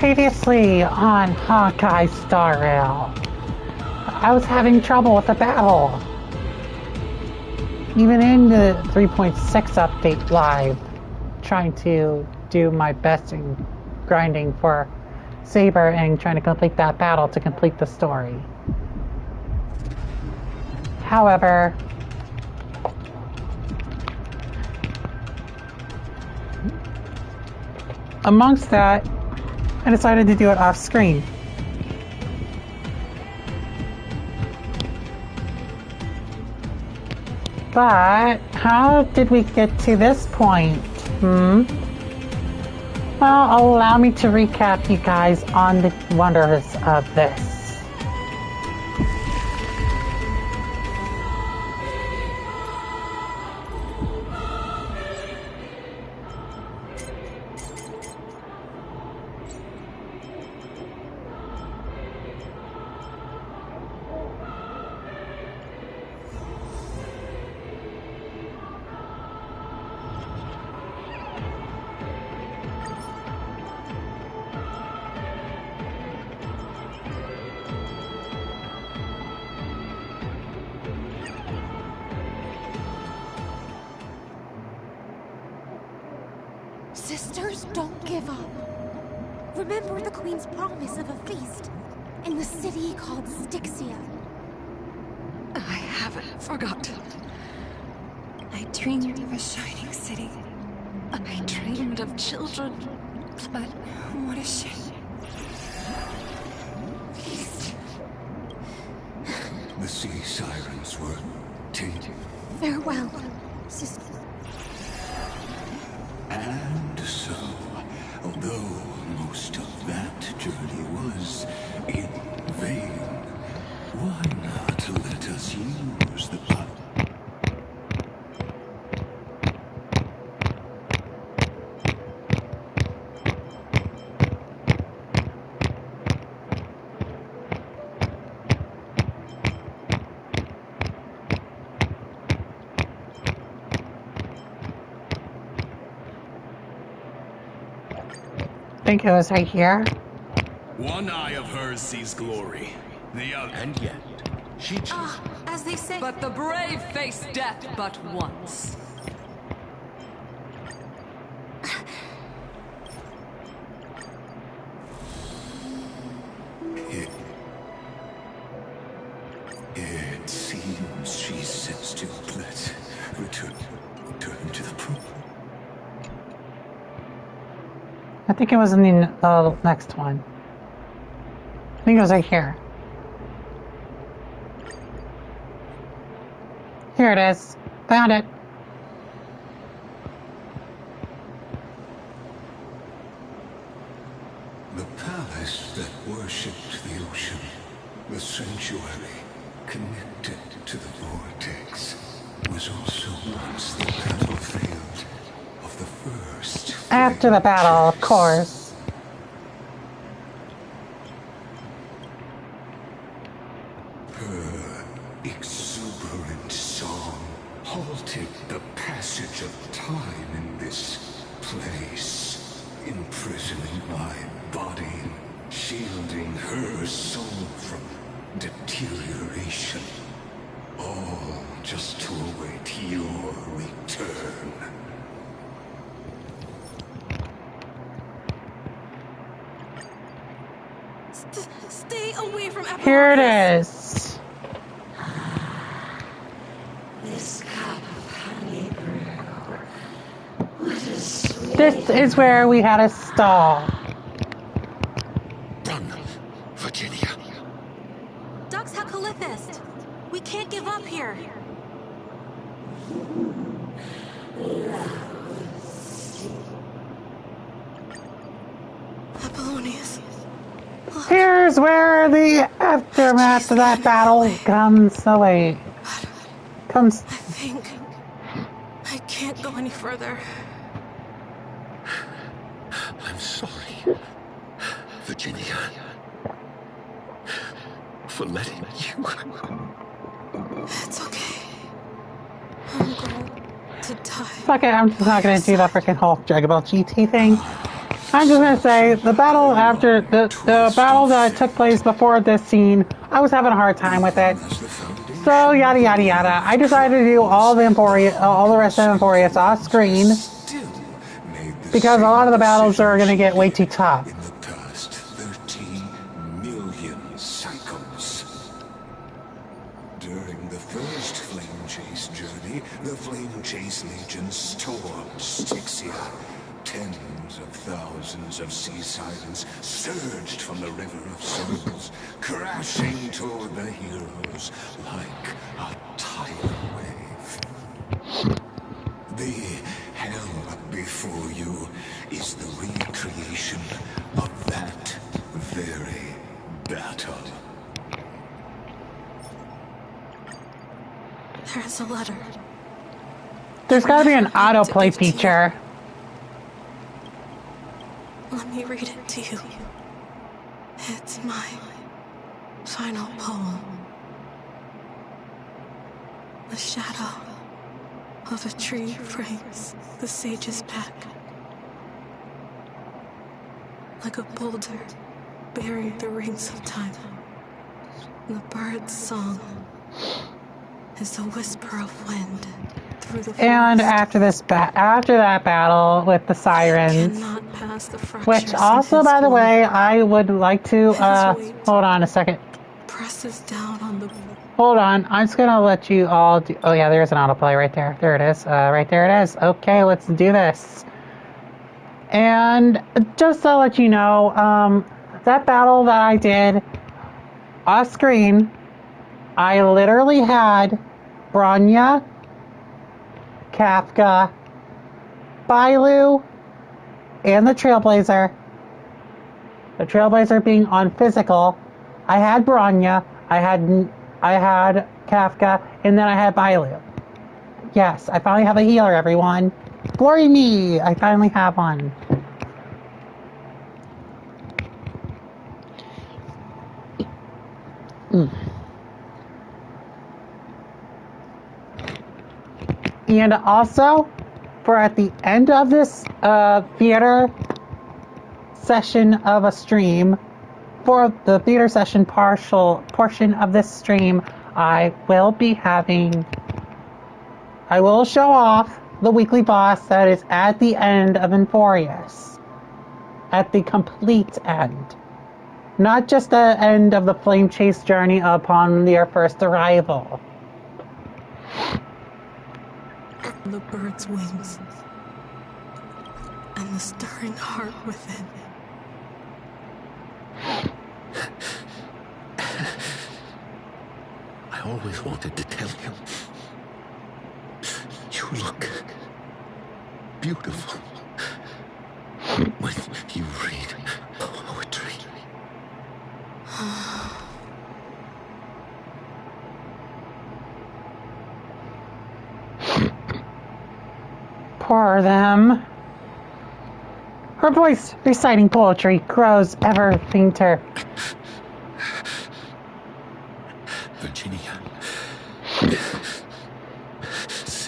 Previously on Honkai Star Rail, I was having trouble with the battle. Even in the 3.6 update live, trying to do my best in grinding for Saber and trying to complete that battle to complete the story. However, amongst that, I decided to do it off screen. But how did we get to this point? Well, allow me to recap you guys on the wonders of this. Sisters, don't give up. Remember the Queen's promise of a feast in the city called Styxia. I haven't forgotten. I dreamed of a shining city. I dreamed of children. But what a shame. The sea sirens were tainted. Farewell, sister. And so, although most of that journey was in vain, why not let us use the pot? I think it was right here. One eye of hers sees glory, the other. And yet, she chose. As they say, But the brave face death but once. It seems she sensed your bliss. Return to the pool. I think it was in the next one. I think it was right here. Here it is. Found it. The palace that worshipped the ocean, the sanctuary connected to the vortex, was also once the battlefield of the first. After the battle, of course. Her exuberant song halted the passage of time in this place, imprisoning my body and shielding her soul from deterioration. All just to await your return. stay away from everyone. Here it is. This cup of honey brew. What a sweet. This is where we had a stall. Run, Virginia. Dux Hakalithist. We can't give up here. Apollonius. Here's where the aftermath of that battle comes away. I think I can't go any further. I'm sorry, Virginia, for letting you. It's okay. I'm going to die. Fuck it, I'm just not gonna do that freaking whole Dragon Ball GT thing. I'm just gonna say the battle after the battle that took place before this scene, I was having a hard time with it. So yada yada yada. I decided to do all the rest of Emporius off screen because a lot of the battles are gonna get way too tough. In the past 13 million cycles. During the first Flame Chase journey, the Flame Chase Legion stormed Styxia. Tens of thousands of sea sirens surged from the River of Souls, crashing toward the heroes like a tidal wave. The hell before you is the recreation of that very battle. There's a letter. There's gotta be an autoplay feature. Let me read it to you. It's my final poem. The shadow of a tree frames the sage's back. Like a boulder bearing the rings of time. The bird's song is a whisper of wind through the forest. And after that battle with the sirens, which also, by the way, I would like to, hold on a second. Presses down on the... Hold on, I'm just gonna let you all do, oh yeah, there's an autoplay right there. There it is, right there it is. Okay, let's do this. And just to let you know, that battle that I did off screen, I literally had Bronya, Kafka, Bailu, and the Trailblazer. The Trailblazer being on physical. I had Bronya, I had Kafka, and then I had Bailu. Yes, I finally have a healer, everyone. Glory me! I finally have one. And also, for at the end of this theater session of a stream, for the theater session portion of this stream, I will show off the weekly boss that is at the end of Emporius. At the complete end. Not just the end of the Flame Chase journey upon their first arrival. The bird's wings and the stirring heart within. I always wanted to tell you. You look beautiful when you read poetry. Poor them. Her voice reciting poetry grows ever fainter. Virginia.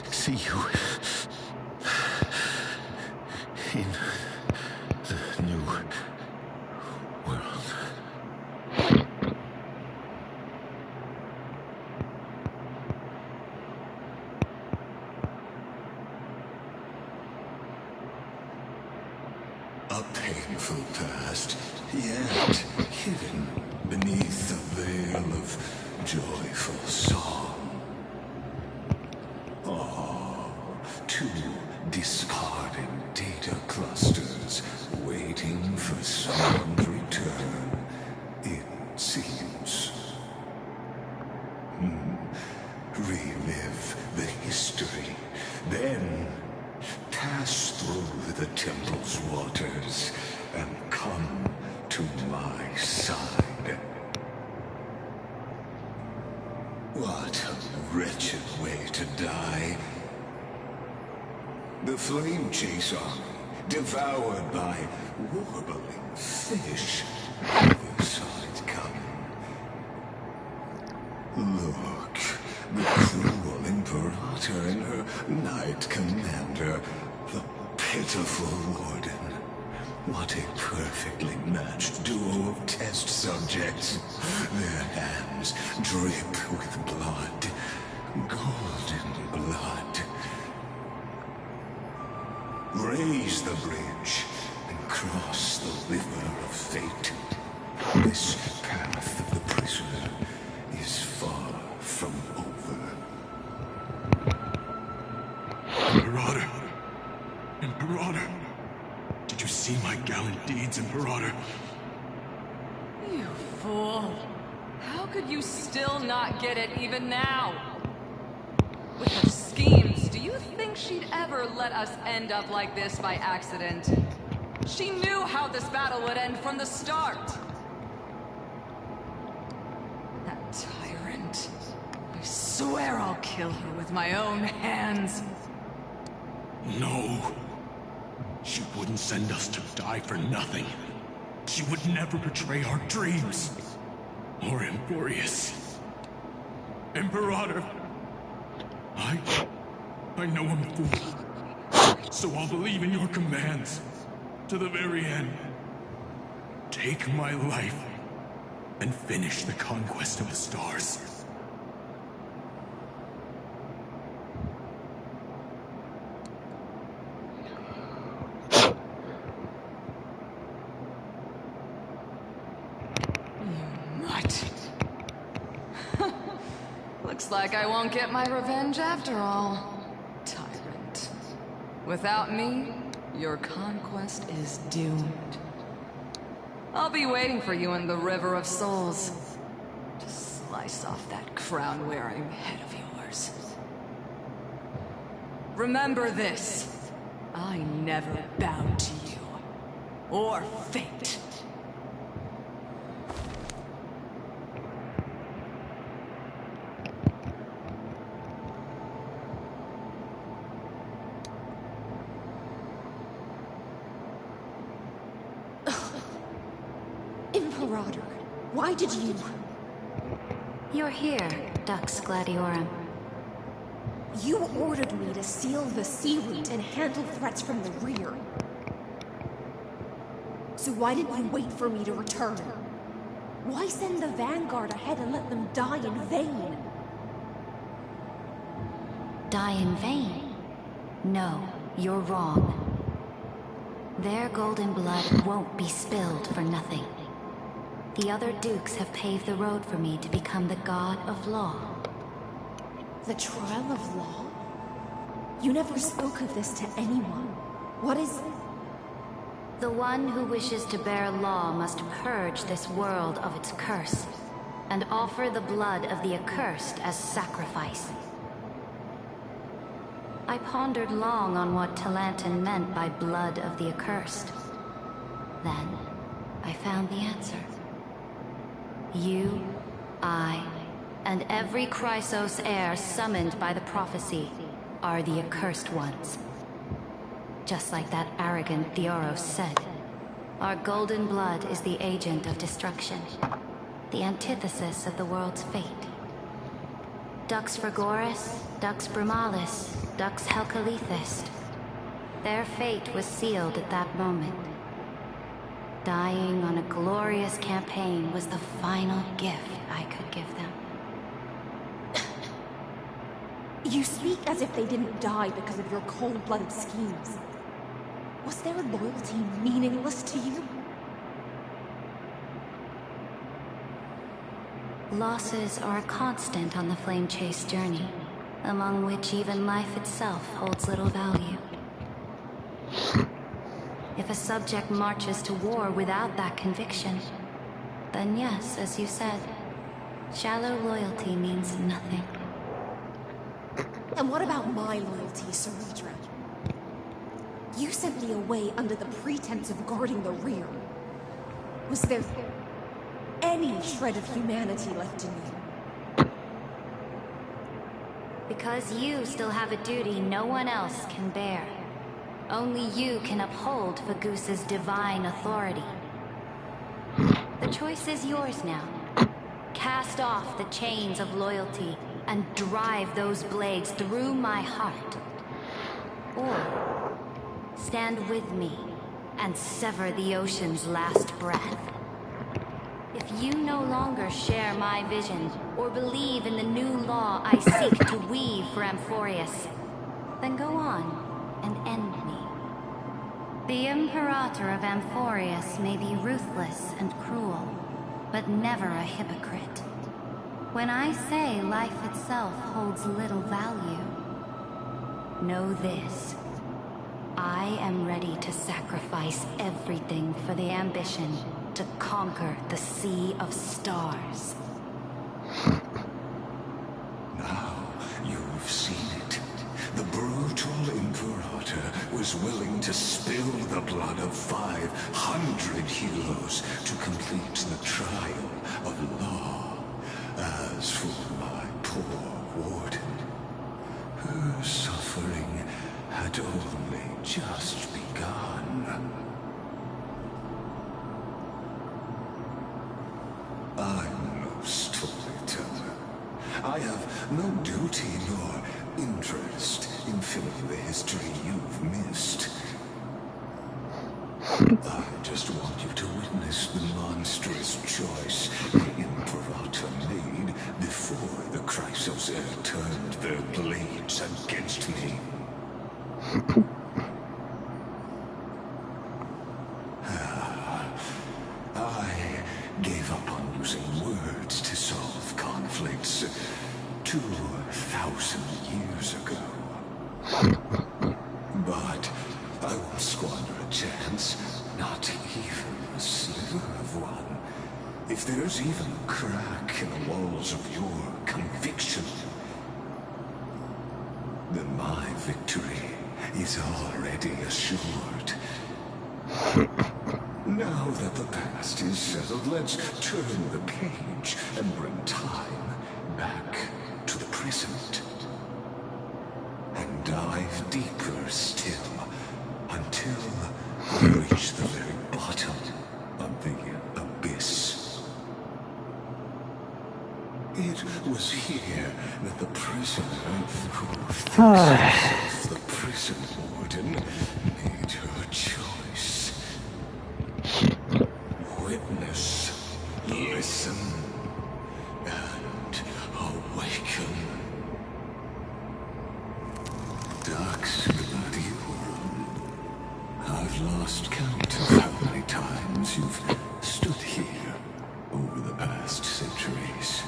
See you in the new world. A painful past, yet hidden beneath the veil of joyful song. Oh, two discarded data clusters waiting for someone's return, it seems. Relive the history, then pass through the temple's waters and come to my side. What a wretched way to die. The Flame Chaser, devoured by warbling fish. You saw it coming. Look, the cruel Imperator and her Knight Commander, the pitiful Warden. What a perfectly matched duo of test subjects. Their hands drip with blood. Golden blood. Raise the bridge and cross the river of fate. This path of the prisoner is far from over. Imperator! Imperator! Did you see my gallant deeds, Imperator? You fool. How could you still not get it even now? With her schemes, do you think she'd ever let us end up like this by accident? She knew how this battle would end from the start. That tyrant. I swear I'll kill her with my own hands. No. She wouldn't send us to die for nothing. She would never betray our dreams. Or Emporius. Imperator. I know I'm a fool. So I'll believe in your commands. To the very end. Take my life. And finish the conquest of the stars. Looks like I won't get my revenge after all. Tyrant. Without me, your conquest is doomed. I'll be waiting for you in the River of Souls. To slice off that crown-wearing head of yours. Remember this. I never bowed to you. Or fate. Imperator, why did you... You're here, Dux Gladiorum. You ordered me to seal the sea route and handle threats from the rear. So why didn't you wait for me to return? Why send the Vanguard ahead and let them die in vain? Die in vain? No, you're wrong. Their golden blood won't be spilled for nothing. The other dukes have paved the road for me to become the god of law. The trial of law? You never spoke of this to anyone. What is... The one who wishes to bear law must purge this world of its curse, and offer the blood of the accursed as sacrifice. I pondered long on what Talantin meant by blood of the accursed. Then, I found the answer. You, I, and every Chrysos heir summoned by the prophecy are the accursed ones. Just like that arrogant Theoros said, our golden blood is the agent of destruction, the antithesis of the world's fate. Dux Frigoris, Dux Brumalis, Dux Helcalethist. Their fate was sealed at that moment. Dying on a glorious campaign was the final gift I could give them. You speak as if they didn't die because of your cold-blooded schemes. Was their loyalty meaningless to you? Losses are a constant on the Flame Chase journey, among which even life itself holds little value. If a subject marches to war without that conviction, then yes, as you said, shallow loyalty means nothing. And what about my loyalty, Ceridra? You sent me away under the pretense of guarding the rear. Was there any shred of humanity left in you? Because you still have a duty no one else can bear. Only you can uphold Vagoos's divine authority. The choice is yours now. Cast off the chains of loyalty and drive those blades through my heart. Or stand with me and sever the ocean's last breath. If you no longer share my vision or believe in the new law I seek to weave for Amphorius, then go on and end me. The Imperator of Amphorius may be ruthless and cruel, but never a hypocrite. When I say life itself holds little value, know this. I am ready to sacrifice everything for the ambition to conquer the Sea of Stars. Now you've seen it. The brutal Imperator was willing to spill the blood of 500 heroes to complete the trial of law. As for my poor warden, her suffering had only just begun. I'm no storyteller. I have no duty nor interest in filling the history you've missed. I just want you to witness the monstrous choice the Imperator made before the Chrysosaur turned their blades against me. I gave up on using words to solve conflicts 2,000 years ago. But I won't squander a chance, not even a sliver of one. If there's even a crack in the walls of your conviction, then my victory is already assured. Now that the past is settled, let's turn the page and bring time back to the present. And dive deeper still, until we reach the very bottom of the abyss. It was here that the prisoner, who thinks herself the prison warden, made her choice. Witness, listen, and awaken. Dark's bloody world. I've lost count of how many times you've stood here over the past centuries.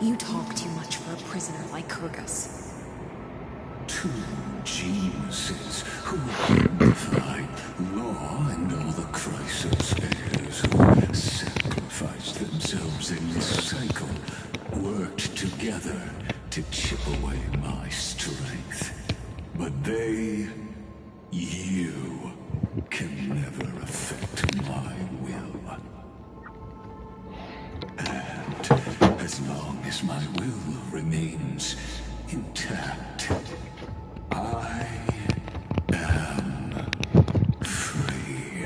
You talk too much for a prisoner like Kurgus. Two geniuses who defy law and all the crisis heirs who sacrificed themselves in this cycle worked together to chip away my strength. But they, you, can never affect my will. And as long as my will remains intact, I am free.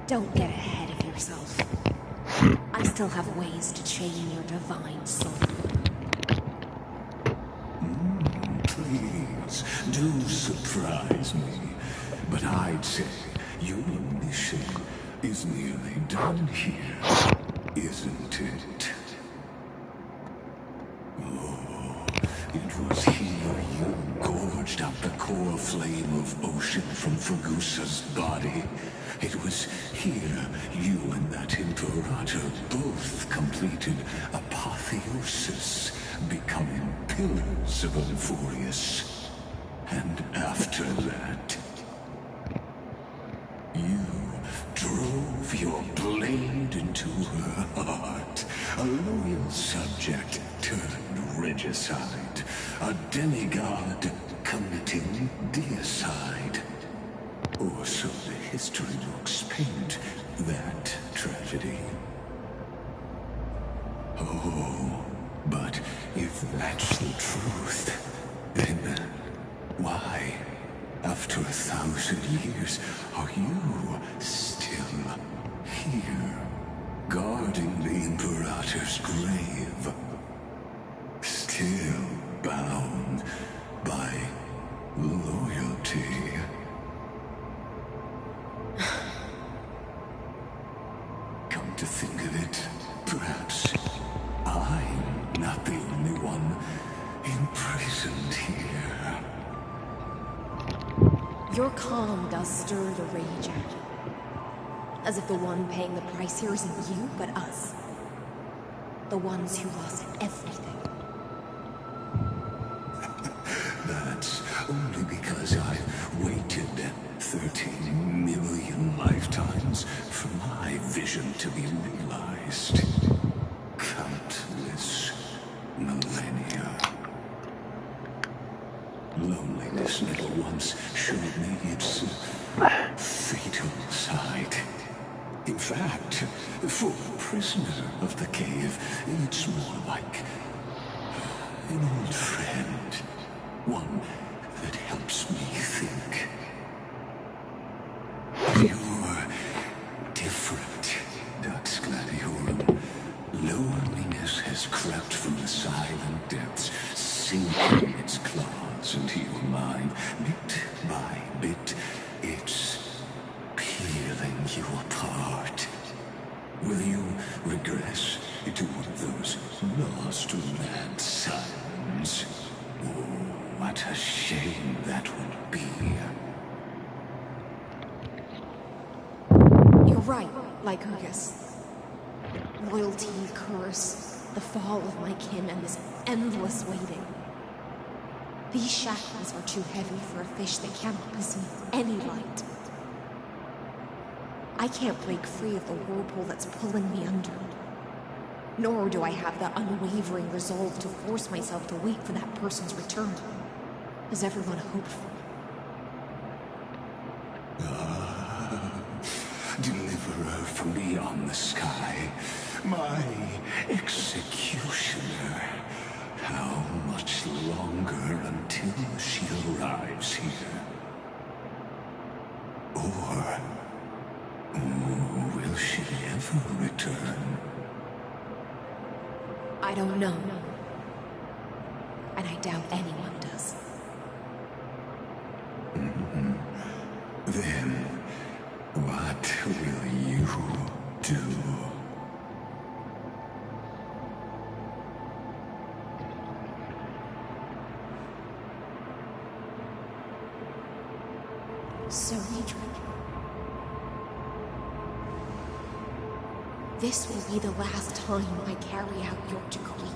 Don't get ahead of yourself. I still have ways to chain your divine soul. Please, do surprise me. But I'd say your mission is nearly done here, isn't it? Oh, it was here you gorged out the core flame of ocean from Fergusa's body. It was here you and that Imperator both completed apotheosis, becoming pillars of Amphorius. And after that, you drove your blade into her heart, a loyal subject turned regicide, a demigod committing deicide. Or so the history books paint that tragedy. Oh, but if that's the truth, then why, after 1,000 years, are you still here, guarding the Imperator's grave? Still Your calm does stir the rage out. As if the one paying the price here isn't you, but us. The ones who lost everything. That's only because I've waited 13 million lifetimes for my vision to be realized. Countless millennia. Loneliness never once showed me its fatal side. In fact, for a prisoner of the cave, it's more like an old friend. One that helps me think. You're different, Dux Gladiorum. Loneliness has crept from the silent depths, sinking its claws into your mind. Bit by bit, it's peeling you apart. Will you regress into one of those lost mad sirens? Oh, what a shame that would be. You're right, Lycurgus. Loyalty, curse, the fall of my kin, and this endless waiting. These shackles are too heavy for a fish that cannot perceive any light. I can't break free of the whirlpool that's pulling me under. Nor do I have the unwavering resolve to force myself to wait for that person's return, as everyone hoped for. Deliverer from beyond the sky, my executioner. How much longer until she arrives here? Or will she ever return? I don't know. And I doubt anyone does. Then, what will you do? Sir Adrian. This will be the last time I carry out your decree.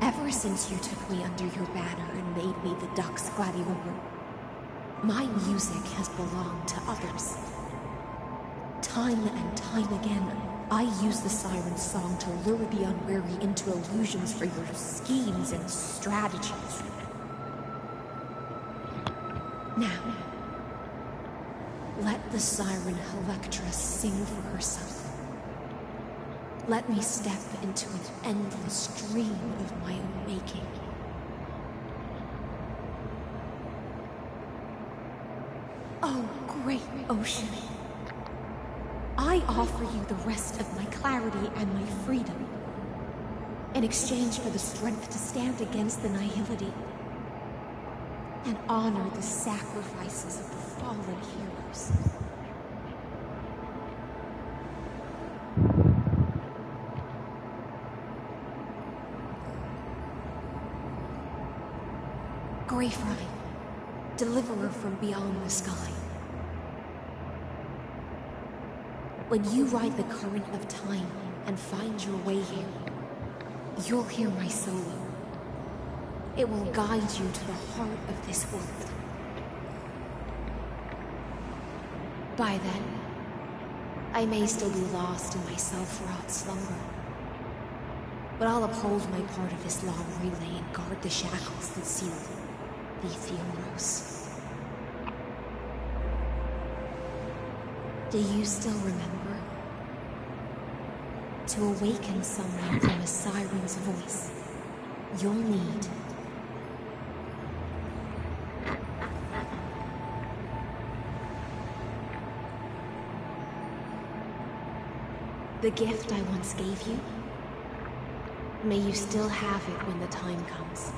Ever since you took me under your banner and made me the Dux Gladiorum, my music has belonged to others. Time and time again, I use the siren's song to lure the unwary into illusions for your schemes and strategies. Now, let the siren Electra sing for herself. Let me step into an endless dream of my own making. Oh, great ocean. I offer you the rest of my clarity and my freedom, in exchange for the strength to stand against the nihility and honor the sacrifices of the fallen heroes. Greyfry, deliverer from beyond the sky. When you ride the current of time and find your way here, you'll hear my solo. It will guide you to the heart of this world. By then, I may still be lost in my self-wrought slumber, but I'll uphold my part of this long relay and guard the shackles that seal the Theomos. Do you still remember? To awaken someone from a siren's voice, you'll need the gift I once gave you. May you still have it when the time comes.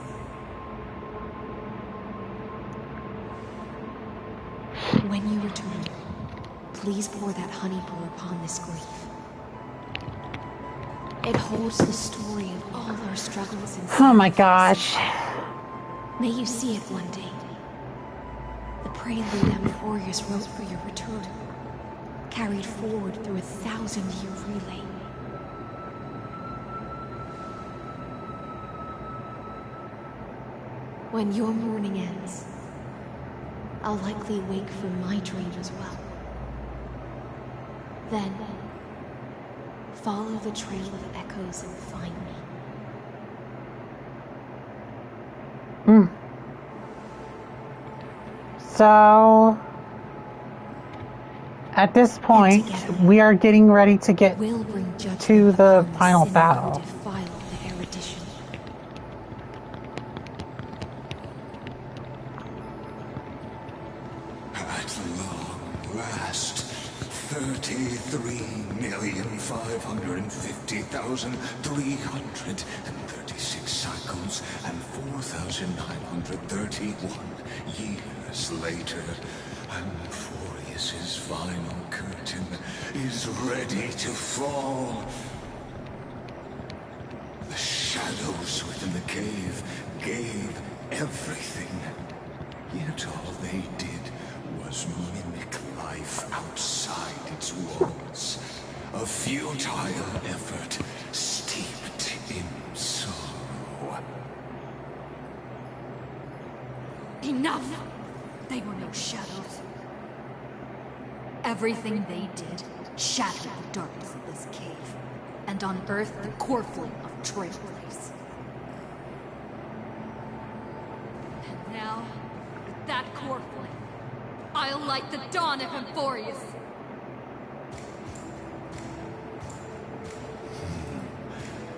When you return, please pour that honey brew upon this grief. It holds the story of all our struggles and oh my gosh. May you see it one day, prelude Amphorius wrote for your return, carried forward through a 1,000-year relay. When your mourning ends, I'll likely wake from my dream as well. Then, follow the trail of echoes and find me. So, at this point, we are getting ready to get We'll bring judgment to the upon final sin battle. who defiled the erudition. At long last, 33,550,336 cycles and 4,931 years later, Amphorius's final curtain is ready to fall. The shadows within the cave gave everything, yet all they did was mimic life outside its walls. A futile effort steeped in sorrow. Enough! They were no shadows. Everything they did shattered the darkness of this cave, and unearthed the core flame of Trailblaze. And now, with that core flame, I'll light the dawn of Amphorius.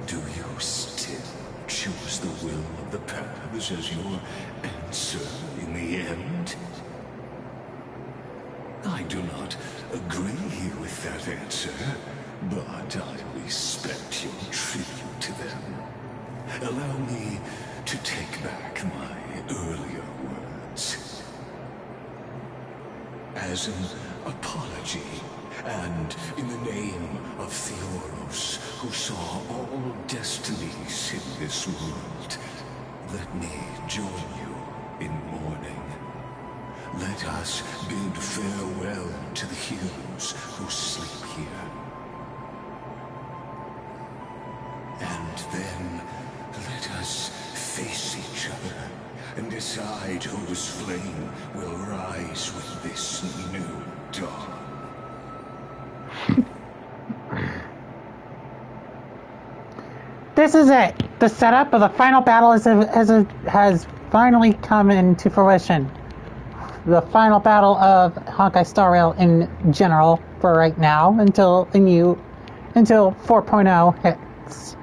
Do you still choose the will of the paths as your answer in the end? I do not agree with that answer, but I respect your tribute to them. Allow me to take back my earlier words. As an apology, and in the name of Theoros, who saw all destinies in this world, let me join you in mourning. Let us bid farewell to the heroes who sleep here. And then let us face each other and decide whose flame will rise with this new dawn. This is it. The setup of the final battle has finally come into fruition. The final battle of Honkai Star Rail in general for right now until 4.0 hits.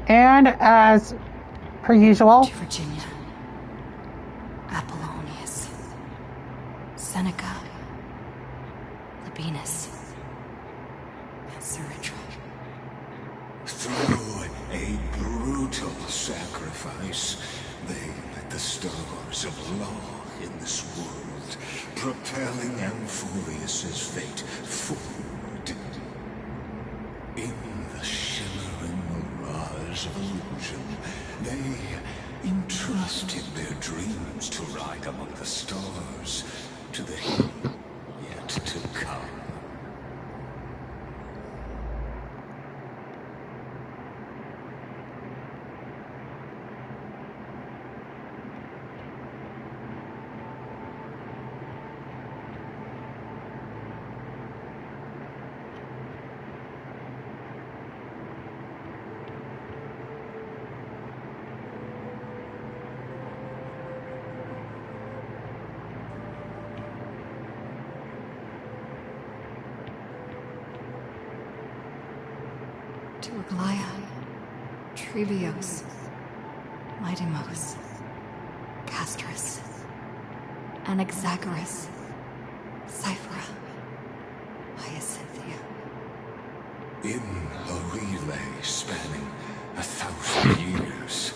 And as per usual, To Virginia, Apollonius, Seneca, Labienus, and Suritra. Through a brutal sacrifice, they lit the stars of law in this world, propelling Amphorius's fate forward. In the shimmering mirage of illusion, they entrusted their dreams to ride among the stars, to the hill yet to come. To Aglaya, Trevios, Midimos, Castris, Anaxagoras, Cyphera, Hyacinthia. In a relay spanning 1,000 years,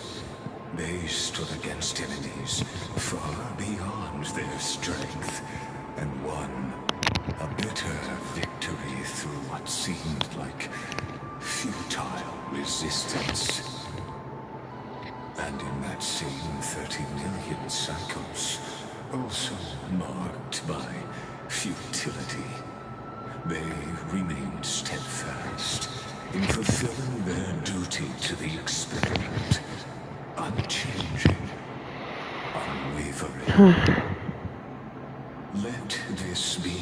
they stood against enemies far beyond their strength and won a bitter victory through seemed like futile resistance. And in that same 30 million cycles, also marked by futility, they remained steadfast in fulfilling their duty to the experiment, unchanging, unwavering. Let this be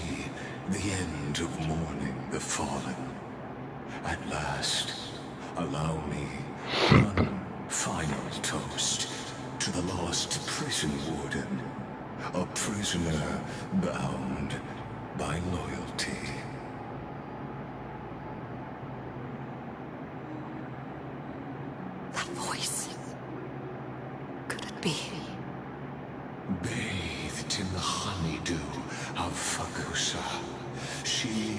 the end of mourning the fallen. At last, allow me one final toast to the lost prison warden, a prisoner bound by loyalty. That voice. Could it be? Bathed in the honeydew of Fagusa, she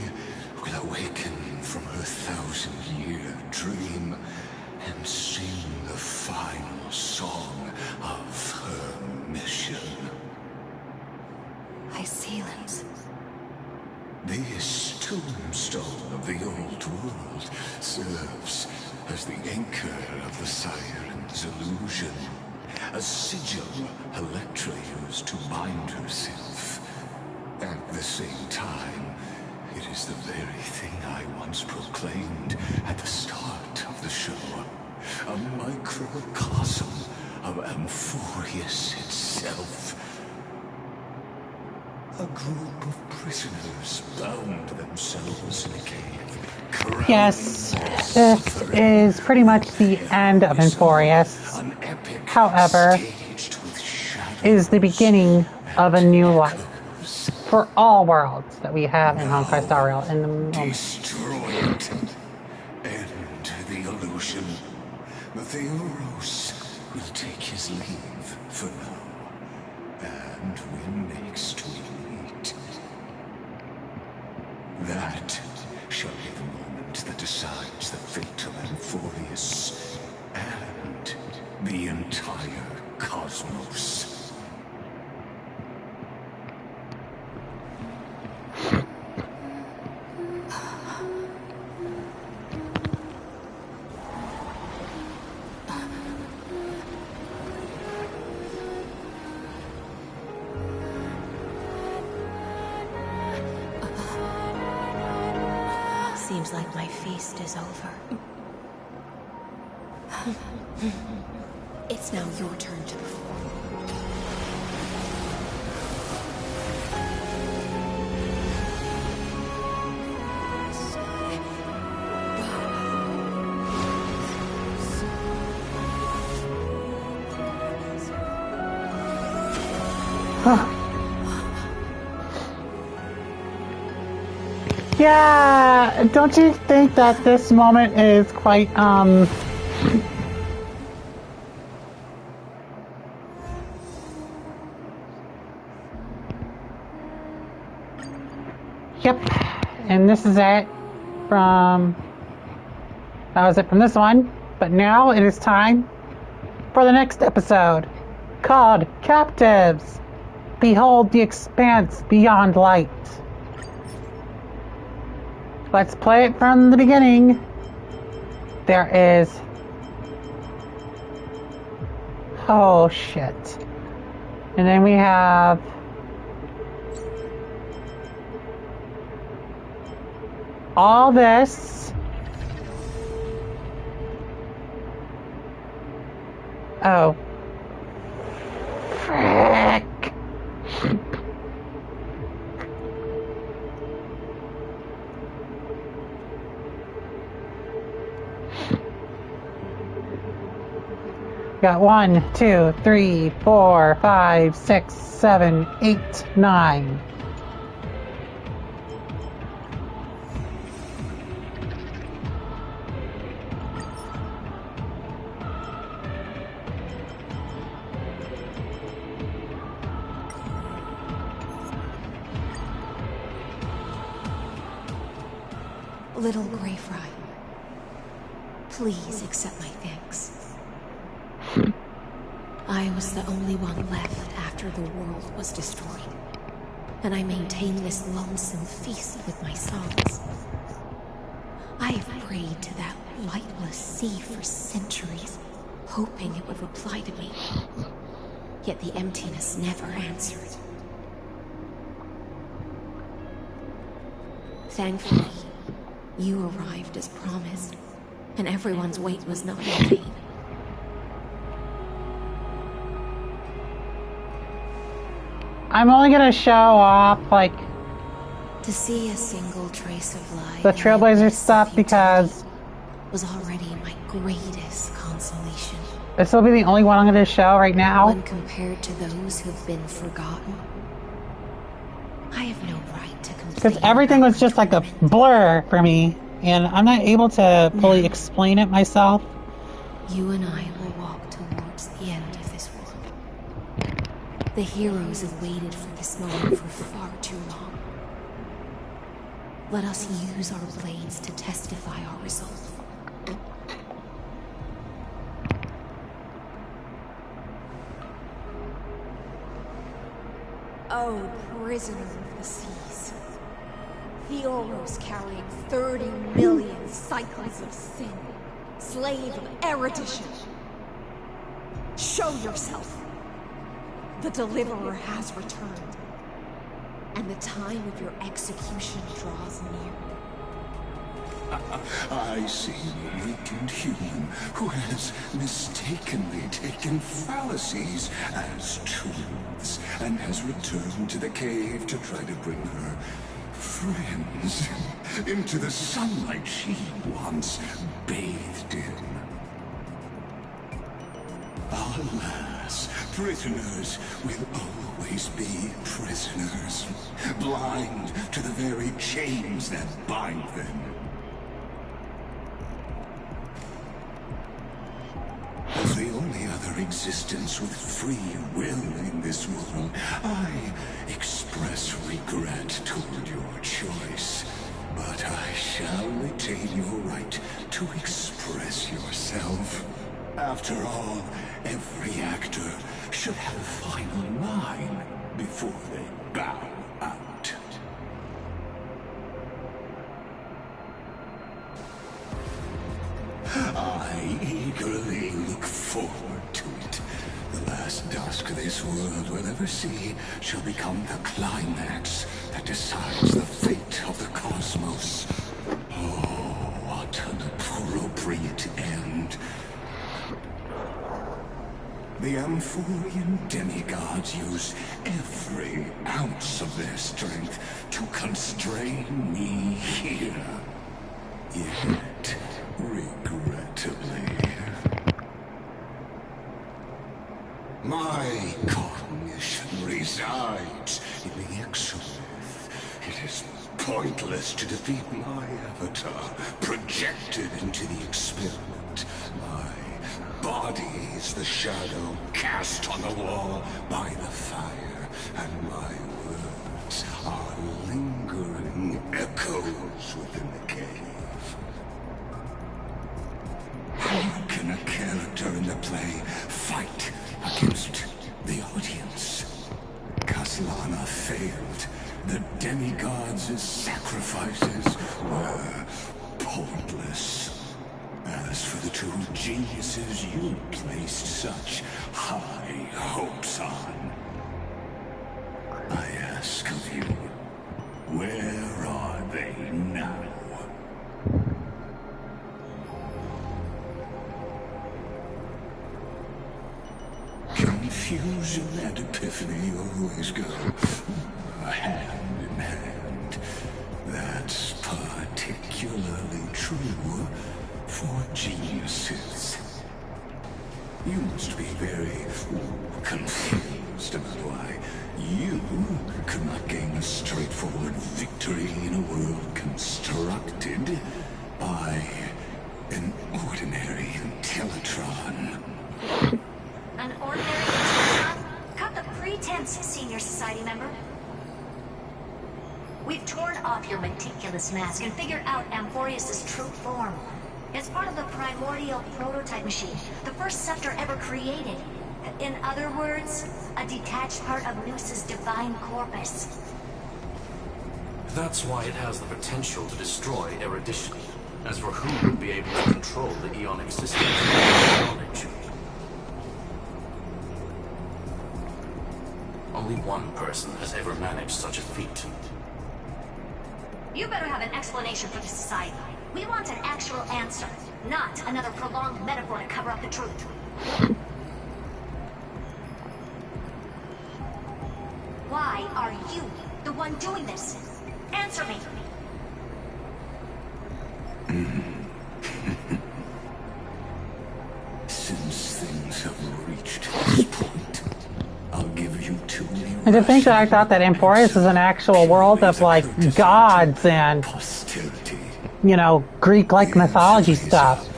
will awaken from her 1,000-year dream and sing the final song of her mission. I see limbs. This tombstone of the old world serves as the anchor of the Siren's illusion, a sigil Electra used to bind herself. At the same time, it is the very thing I once proclaimed at the start of the show. A microcosm of Amphorius itself. A group of prisoners bound themselves in a cave. Yes, this is pretty much the end of Amphorius. However, it is the beginning of a new life for all worlds that we have in Honkai Star Rail in the moment. Destroy it. End the illusion. Theoros will take his leave for now. And when next we meet, that shall be the moment that decides the fate of Amphorius and the entire cosmos. Seems like my feast is over. It's now your turn to perform. Yeah, don't you think that this moment is quite, Yep, and this is it from... That was it from this one, but now it is time for the next episode, called Captives! Behold the expanse beyond light. Let's play it from the beginning. There is... Oh, shit. And then we have... all this. Oh. Frick. Got 1, 2, 3, 4, 5, 6, 7, 8, 9. Little Grey Fry, please accept my thanks. I was the only one left after the world was destroyed, and I maintained this lonesome feast with my songs. I have prayed to that lightless sea for centuries, hoping it would reply to me. Yet the emptiness never answered. Thankfully, you arrived as promised, and everyone's wait was not in vain. I'm only gonna show off, like, To see a single trace of life, the Trailblazer stuff because was already my greatest consolation. this will be the only one I'm gonna show right now. When compared to those who've been forgotten, I have no right to complain. Because everything was just like a blur for me, and I'm not able to fully explain it myself. You and I will walk towards the end of this world. The heroes have waited for this moment for far too long. Let us use our blades to testify our resolve. Oh, prisoner of the seas. The Oros carrying 30 million cycles of sin. Slave of erudition. Show yourself. The Deliverer has returned. And the time of your execution draws near. I see a weakened human who has mistakenly taken fallacies as truths and has returned to the cave to try to bring her friends into the sunlight she once bathed in. Alas, prisoners will always be prisoners, blind to the very chains that bind them. As the only other existence with free will in this world, I express regret toward your choice. But I shall retain your right to express yourself. After all, every actor should have a final line before they bow out. I eagerly look forward to it. The last dusk this world will ever see shall become the climax that decides the fate of the cosmos. Oh, what an appropriate end. The Amphorian demigods use every ounce of their strength to constrain me here. Yet, regrettably, my cognition resides in the exolith. It is pointless to defeat my avatar, projected into the experiment. My body is the shadow cast on the wall by the fire, and my words are lingering echoes within the cave. How can a character in the play fight against the audience? Kaslana failed. The demigods' sacrifices were pointless. As for the two geniuses you placed such high hopes on, I ask of you, where are they now? Confusion and epiphany always go hand in hand. That's particularly true for geniuses. You must be very confused about why you could not gain a straightforward victory in a world constructed by an ordinary Teletron. An ordinary Teletron? Cut the pretense, Senior Society member. We've torn off your meticulous mask and figured out Amphorius' true form. It's part of the primordial prototype machine, the first scepter ever created. In other words, a detached part of Noos's divine corpus. That's why it has the potential to destroy erudition. As for who would be able to control the Eonic system without knowledge, only one person has ever managed such a feat. You better have an explanation for this society. We want an actual answer, not another prolonged metaphor to cover up the truth. Why are you the one doing this? Answer me. Since things have reached this point, I'll give you two. And to think that I thought that Emporius is an actual world of like gods and, you know, Greek-like mythology stuff.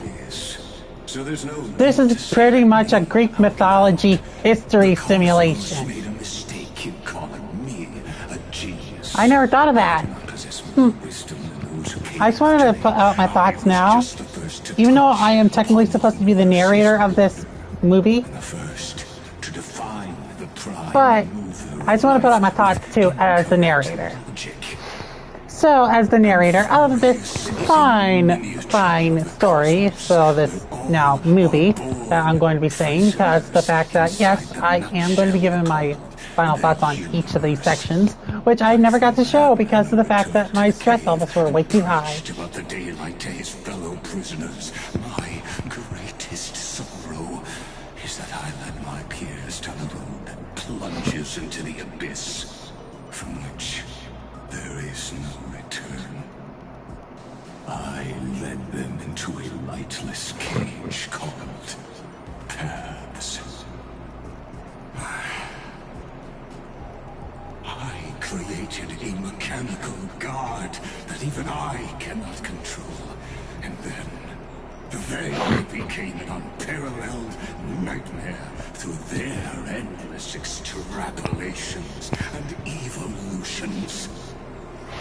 So there's no. This is pretty much a Greek mythology history simulation. Made a mistake in calling me a genius. I never thought of that. I just wanted to put out my thoughts now. Even though I am technically supposed to be the narrator of this movie. But I just want to put out my thoughts too as the narrator. So, as the narrator of this fine story, so this now movie that I'm going to be saying, because the fact that, yes, I am going to be giving my final thoughts on each of these sections, which I never got to show because of the fact that my stress levels were way too high. About the daylight to his fellow prisoners, my greatest sorrow is that I led my peers down a road that plunges into the abyss, from which there is no return. I led them into a lightless cage called paths. I created a mechanical guard that even I cannot control. And then they became an unparalleled nightmare through their endless extrapolations and evolutions.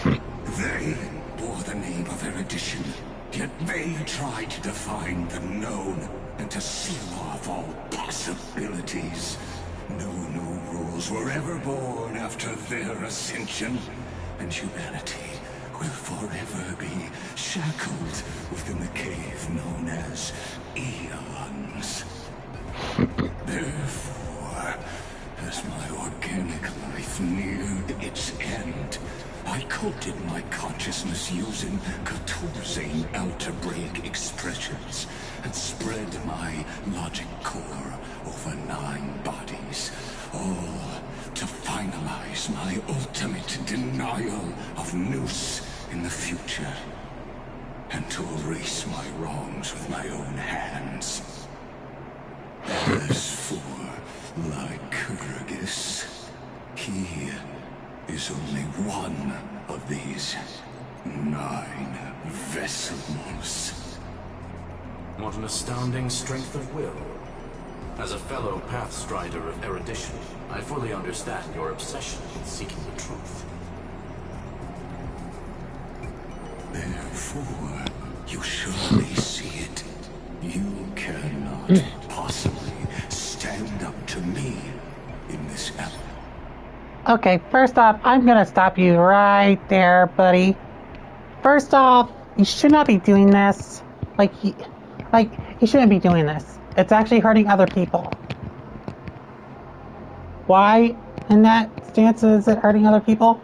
They bore the name of erudition, yet they tried to define the known and to seal off all possibilities. No new rules were ever born after their ascension, and humanity will forever be shackled within the cave known as Eons. Therefore, as my organic life neared its end, I coded my consciousness using 14 algebraic expressions and spread my logic core over 9 bodies, all to finalize my ultimate denial of Nous in the future, and to erase my wrongs with my own hands. As for Lycurgus, he is only one of these 9 vessels. What an astounding strength of will. As a fellow pathstrider of erudition, I fully understand your obsession with seeking the truth. Therefore, you surely see it. You cannot possibly stand up to me in this hour. Okay, first off, I'm gonna stop you right there, buddy. First off, you should not be doing this. You shouldn't be doing this. It's actually hurting other people. Why, in that stance, is it hurting other people?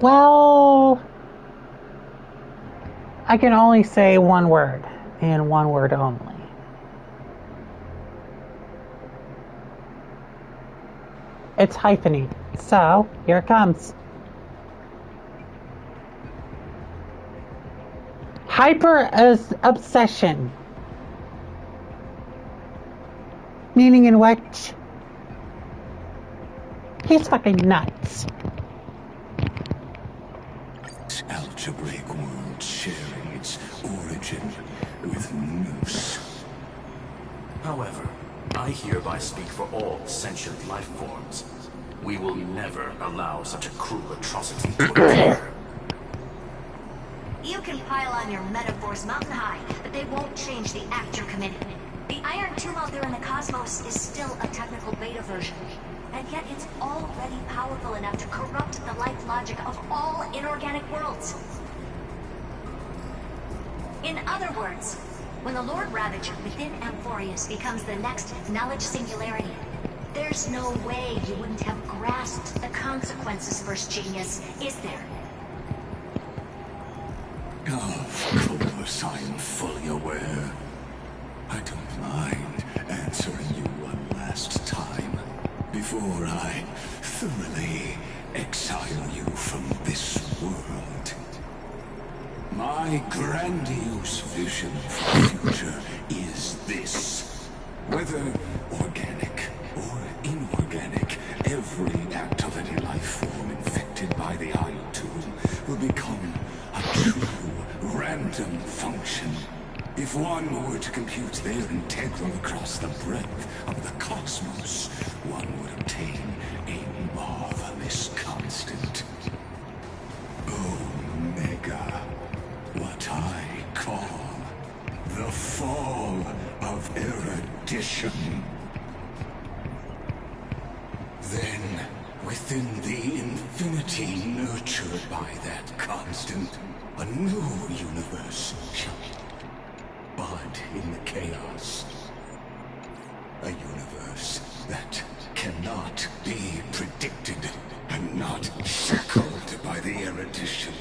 Well, I can only say one word, and one word only. It's hyphenated. So, here it comes. Hyper-obsession. Meaning in which he's fucking nuts. This algebraic world sharing its origin with Nous. However, I hereby speak for all sentient life forms. We will never allow such a cruel atrocity to occur. You can pile on your metaphors mountain high, but they won't change the act you're committing. The iron tomb out there in the cosmos is still a technical beta version, and yet it's already powerful enough to corrupt the life logic of all inorganic worlds. In other words, when the Lord Ravager within Amphorius becomes the next knowledge singularity, there's no way you wouldn't have grasped the consequences, First Genius, is there? Of course, I'm fully aware. I don't mind answering you one last time before I thoroughly exile you from this world. My grandiose vision for the future is this. Whether organic or inorganic, every act of any life form infected by the Isle Tomb will become a true random function. If one were to compute their integral across the breadth of the cosmos, one would obtain a marvelous constant. Omega. What I call the fall of erudition. Then, within the infinity nurtured by that constant, a new universe shall bud in the chaos. A universe that cannot be predicted and not shackled by the erudition.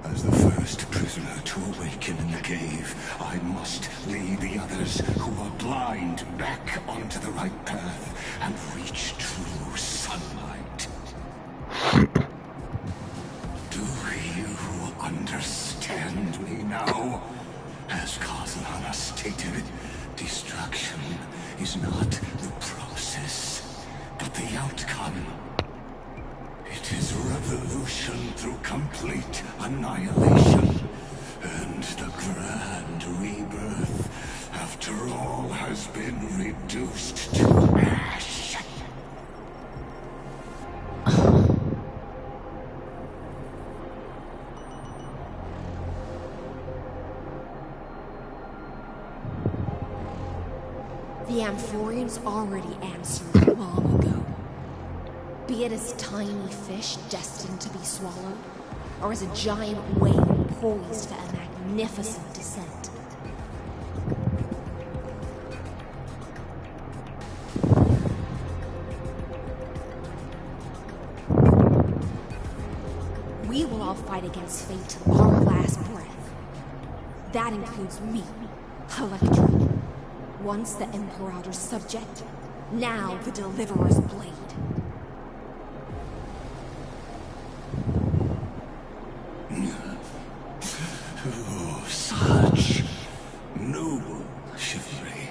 As the first prisoner to awaken in the cave, I must lead the others who are blind back onto the right path and reach true sunlight. Do you understand me now? As Kozlana stated, destruction is not the process, but the outcome. It is revolution through complete annihilation, and the grand rebirth, after all has been reduced to ash. The Amphorians already answered long ago. Be it as tiny fish destined to be swallowed, or as a giant whale poised for a magnificent descent. We will all fight against fate to our last breath. That includes me, Electra. Once the Imperator's subject, now the Deliverer's blade. Oh, such noble chivalry.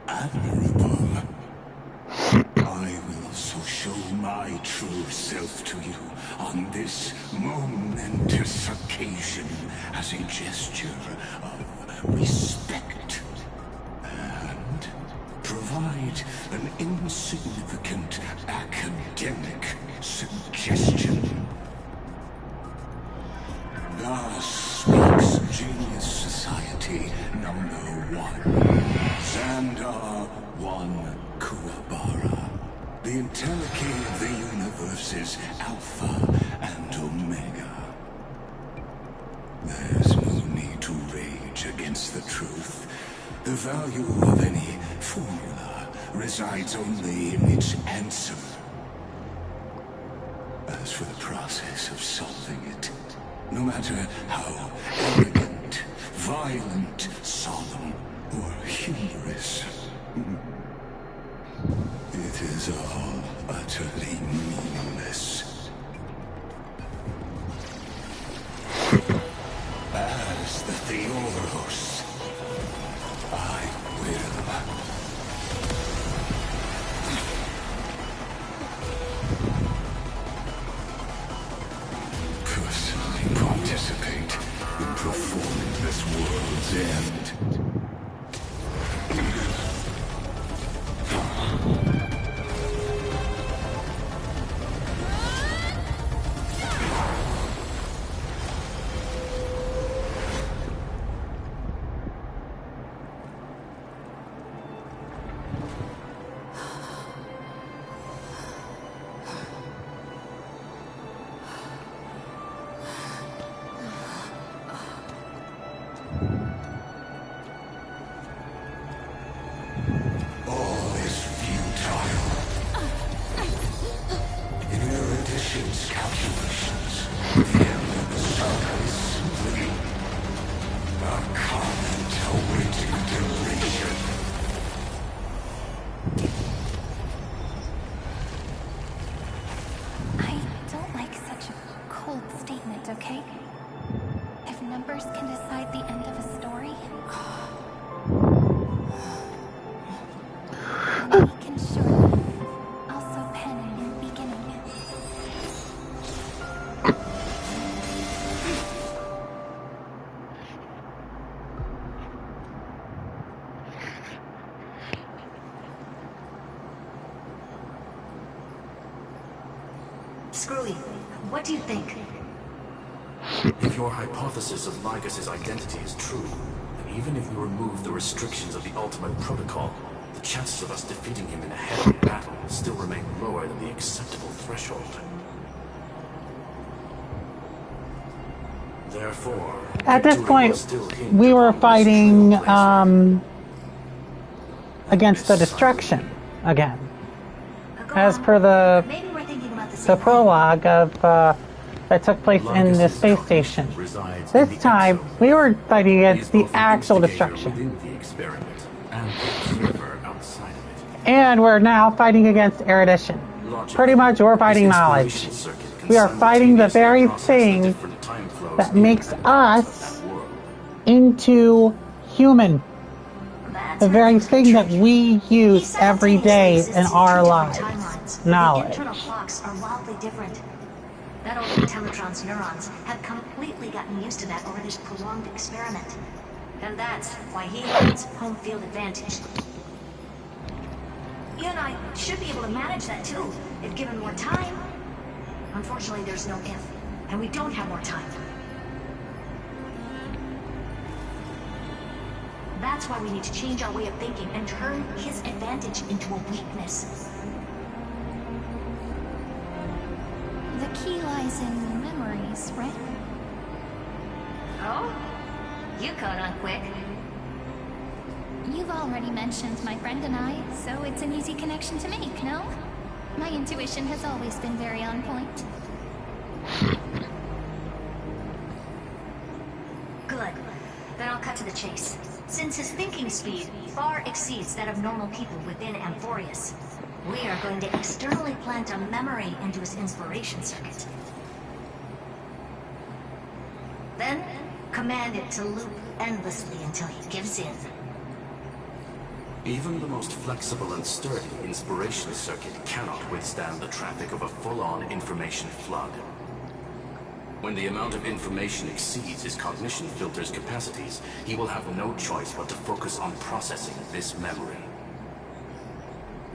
Admirable. I will also show my true self to you on this momentous occasion as a gesture of respect. And provide an insignificant academic suggestion. Thus speaks Genius Society #1. Xandar 1 Kuwabara. The Entelechy of the universe's Alpha and Omega. There's no need to rage against the truth. The value of any formula resides only in its answer. As for the process of solving it, no matter how elegant, violent, solemn, or humorous, it is all utterly meaningless. As the Theoros, I will. Personally participate in performing this world's end. okay? If numbers can decide the end of a story, then we can surely also pen a new beginning. Screwy, what do you think? If your hypothesis of Lycus's identity is true, then even if we remove the restrictions of the Ultimate Protocol, the chances of us defeating him in a head-on battle still remain lower than the acceptable threshold. Therefore, at this victory point, will still hinge we were upon this fighting trailblazer. against the destruction again, Go as on. per the Maybe we're thinking about the same thing. prologue of that took place in the space station. This time, we were fighting against the actual destruction. And we're now fighting against erudition. Pretty much, we're fighting knowledge. We are fighting the very thing that makes us into human. The very thing that we use every day in our lives. Knowledge. The internal clocks are wildly different. That old Teletron's neurons have completely gotten used to that over this prolonged experiment. And that's why he holds home field advantage. You and I should be able to manage that too, if given more time. Unfortunately, there's no if, and we don't have more time. That's why we need to change our way of thinking and turn his advantage into a weakness. The key lies in memories, right? Oh? You caught on quick. You've already mentioned my friend and I, so it's an easy connection to make, no? My intuition has always been very on point. Good. Then I'll cut to the chase. Since his thinking speed far exceeds that of normal people within Amphorius, we are going to externally plant a memory into his inspiration circuit. Then, command it to loop endlessly until he gives in. Even the most flexible and sturdy inspiration circuit cannot withstand the traffic of a full-on information flood. When the amount of information exceeds his cognition filter's capacities, he will have no choice but to focus on processing this memory.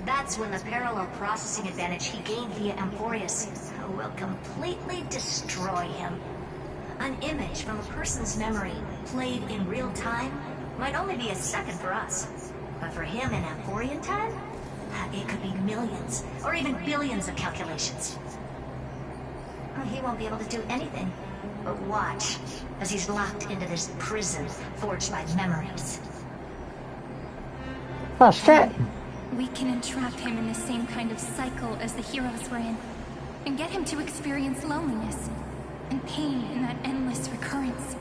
That's when the parallel processing advantage he gained via Amphorius will completely destroy him. An image from a person's memory played in real time might only be a second for us. But for him in Amphorian time, it could be millions, or even billions of calculations. He won't be able to do anything but watch as he's locked into this prison forged by memories. Oh shit! We can entrap him in the same kind of cycle as the heroes were in, and get him to experience loneliness and pain in that endless recurrence.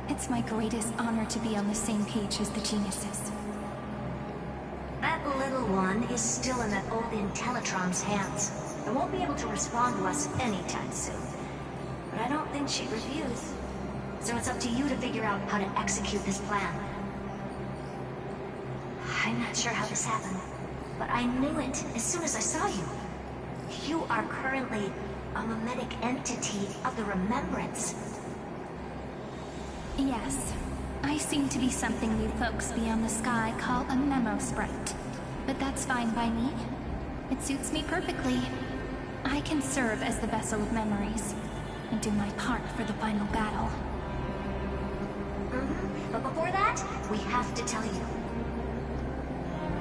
It's my greatest honor to be on the same page as the geniuses. That little one is still in that old Intellatron's hands, and won't be able to respond to us anytime soon. But I don't think she'd refuse. So it's up to you to figure out how to execute this plan. I'm not sure how this happened, but I knew it as soon as I saw you. You are currently a mimetic entity of the Remembrance. Yes, I seem to be something you folks beyond the sky call a memo sprite. But that's fine by me. It suits me perfectly. I can serve as the vessel of memories, and do my part for the final battle. But before that, we have to tell you.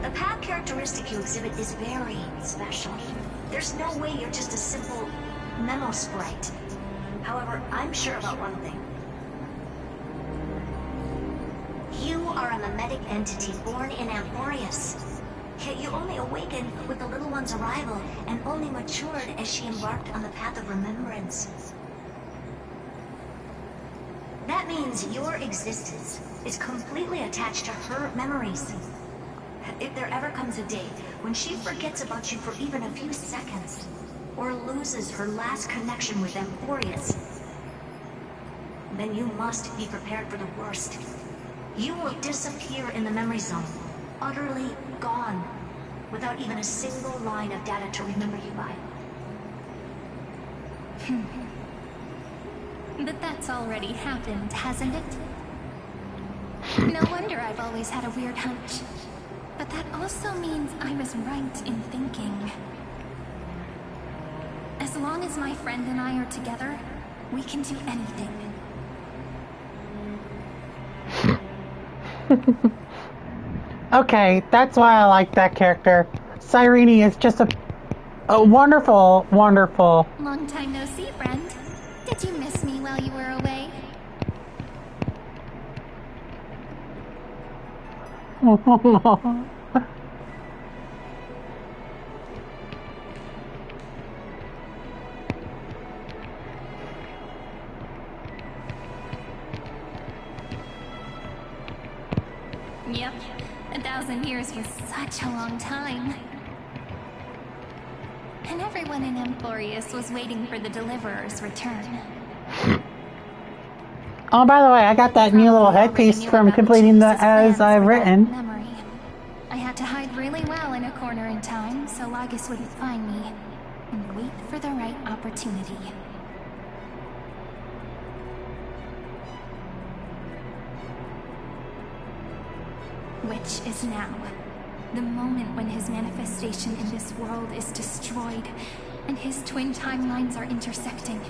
The path characteristic you exhibit is very special. There's no way you're just a simple memo sprite. However, I'm sure about one thing. You are a mimetic entity born in Amphorius. Yet you only awakened with the little one's arrival, and only matured as she embarked on the path of remembrance. That means your existence is completely attached to her memories. If there ever comes a day when she forgets about you for even a few seconds, or loses her last connection with Emporius, then you must be prepared for the worst. You will disappear in the memory zone, utterly gone, without even a single line of data to remember you by. But that's already happened, hasn't it? No wonder I've always had a weird hunch. But that also means I was right in thinking. As long as my friend and I are together, we can do anything. Okay, that's why I like that character. Cyrene is just a wonderful, wonderful. Long time no see, friend. Did you miss me while you were away? Yep, 1,000 years was such a long time. And everyone in Emporius was waiting for the Deliverer's return. Oh, by the way, I got that new little headpiece from completing the As I've Written. Memory. I had to hide really well in a corner in time so Lagus wouldn't find me, and wait for the right opportunity. Which is now. The moment when his manifestation in this world is destroyed, and his twin timelines are intersecting.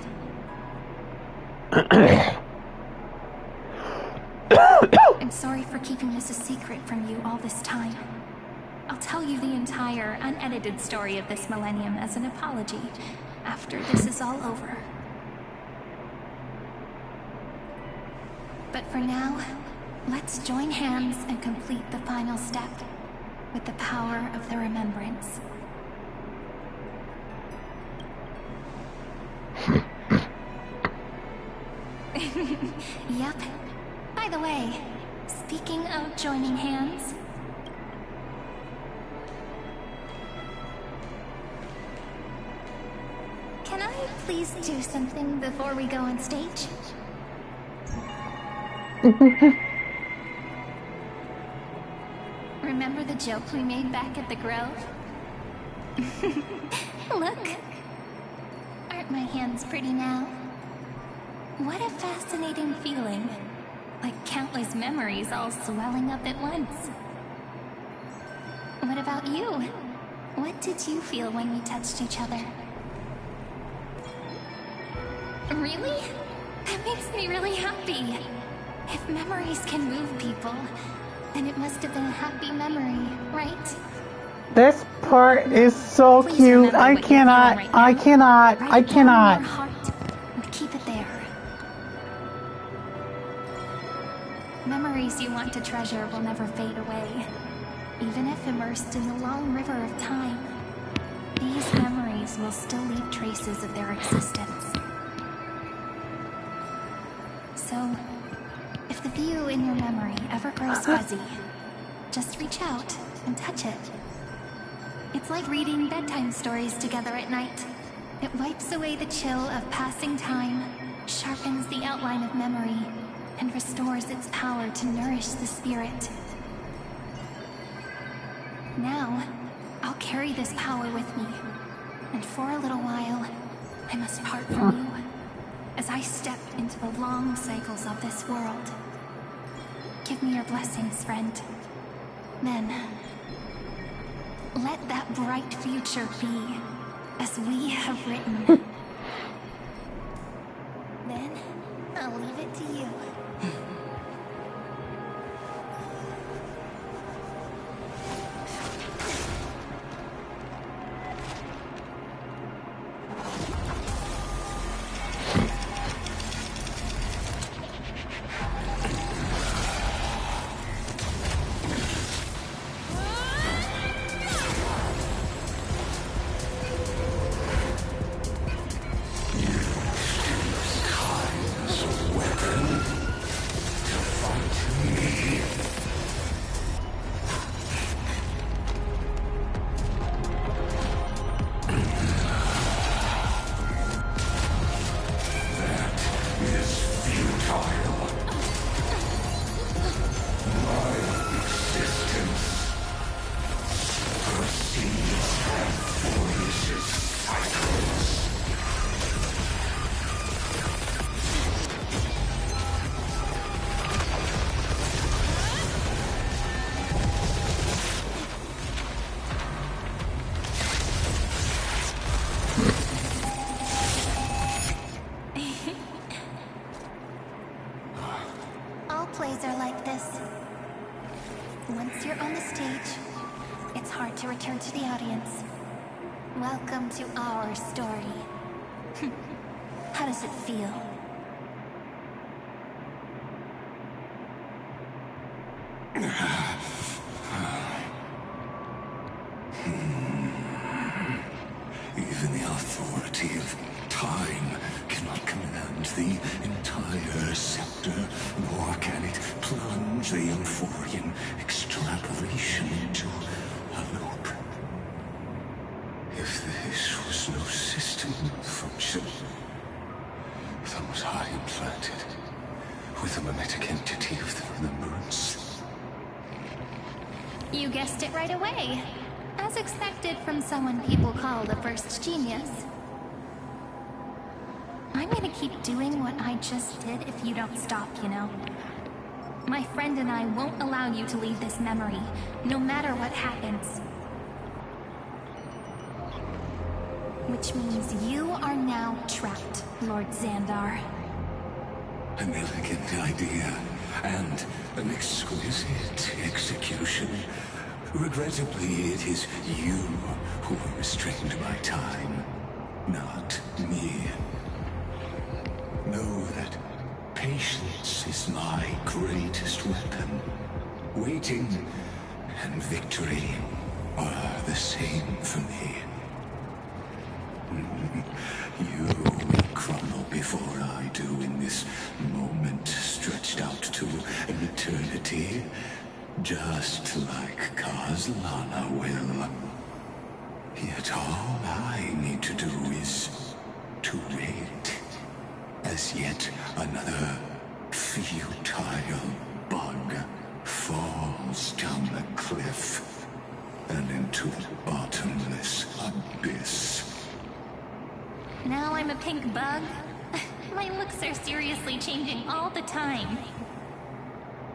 I'm sorry for keeping this a secret from you all this time. I'll tell you the entire, unedited story of this millennium as an apology, after this is all over. But for now, let's join hands and complete the final step, with the power of the remembrance. Yep. By the way, speaking of joining hands... Can I please do something before we go on stage? Remember the joke we made back at the Grove? Look! Aren't my hands pretty now? What a fascinating feeling. Like countless memories all swelling up at once. What about you? What did you feel when we touched each other? Really? That makes me really happy. If memories can move people, then it must have been a happy memory, right? This part is so Please cute. remember I what you're feeling cannot. right I now. cannot. Write I it down in cannot. your heart and keep it there. Memories you want to treasure will never fade away. Even if immersed in the long river of time, these memories will still leave traces of their existence. So, if the view in your memory ever grows fuzzy, just reach out and touch it. It's like reading bedtime stories together at night. It wipes away the chill of passing time, sharpens the outline of memory, and restores its power to nourish the spirit. Now, I'll carry this power with me, and for a little while, I must part from you, as I step into the long cycles of this world. Give me your blessings, friend. Then, let that bright future be, as we have written. Then, I'll leave it to you. Welcome to our story. How does it feel? Even the authority of time cannot command the entire scepter, nor can it plunge the Amphorian extrapolation into a loop. If this was no system function, then was I implanted with the mimetic entity of the remembrance? You guessed it right away. As expected from someone people call the first genius. I'm gonna keep doing what I just did if you don't stop, you know? My friend and I won't allow you to leave this memory, no matter what happens. Which means you are now trapped, Lord Xandar. An elegant idea, and an exquisite execution. Regrettably, it is you who are restrained by time, not me. Know that patience is my greatest weapon. Waiting and victory are the same for me. You will crumble before I do in this moment stretched out to an eternity, just like Kazlana will. Yet all I need to do is to wait, as yet another futile bug falls down the cliff and into the bottomless abyss. Now I'm a pink bug? My looks are seriously changing all the time.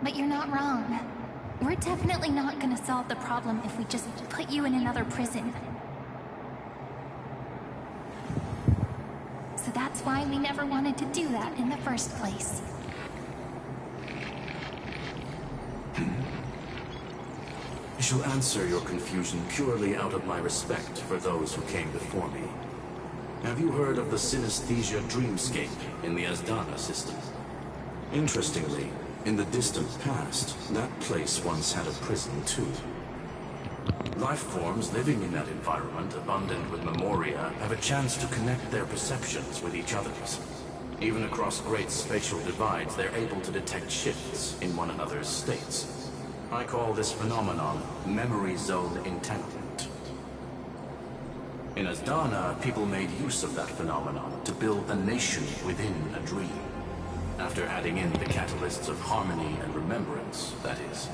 But you're not wrong. We're definitely not gonna solve the problem if we just put you in another prison. So that's why we never wanted to do that in the first place. I shall answer your confusion purely out of my respect for those who came before me. Have you heard of the synesthesia dreamscape in the Asdana system? Interestingly, in the distant past, that place once had a prison too. Life forms living in that environment, abundant with memoria, have a chance to connect their perceptions with each other's. Even across great spatial divides, they're able to detect shifts in one another's states. I call this phenomenon memory zone entanglement. In Asdana, people made use of that phenomenon to build a nation within a dream. After adding in the catalysts of harmony and remembrance, that is.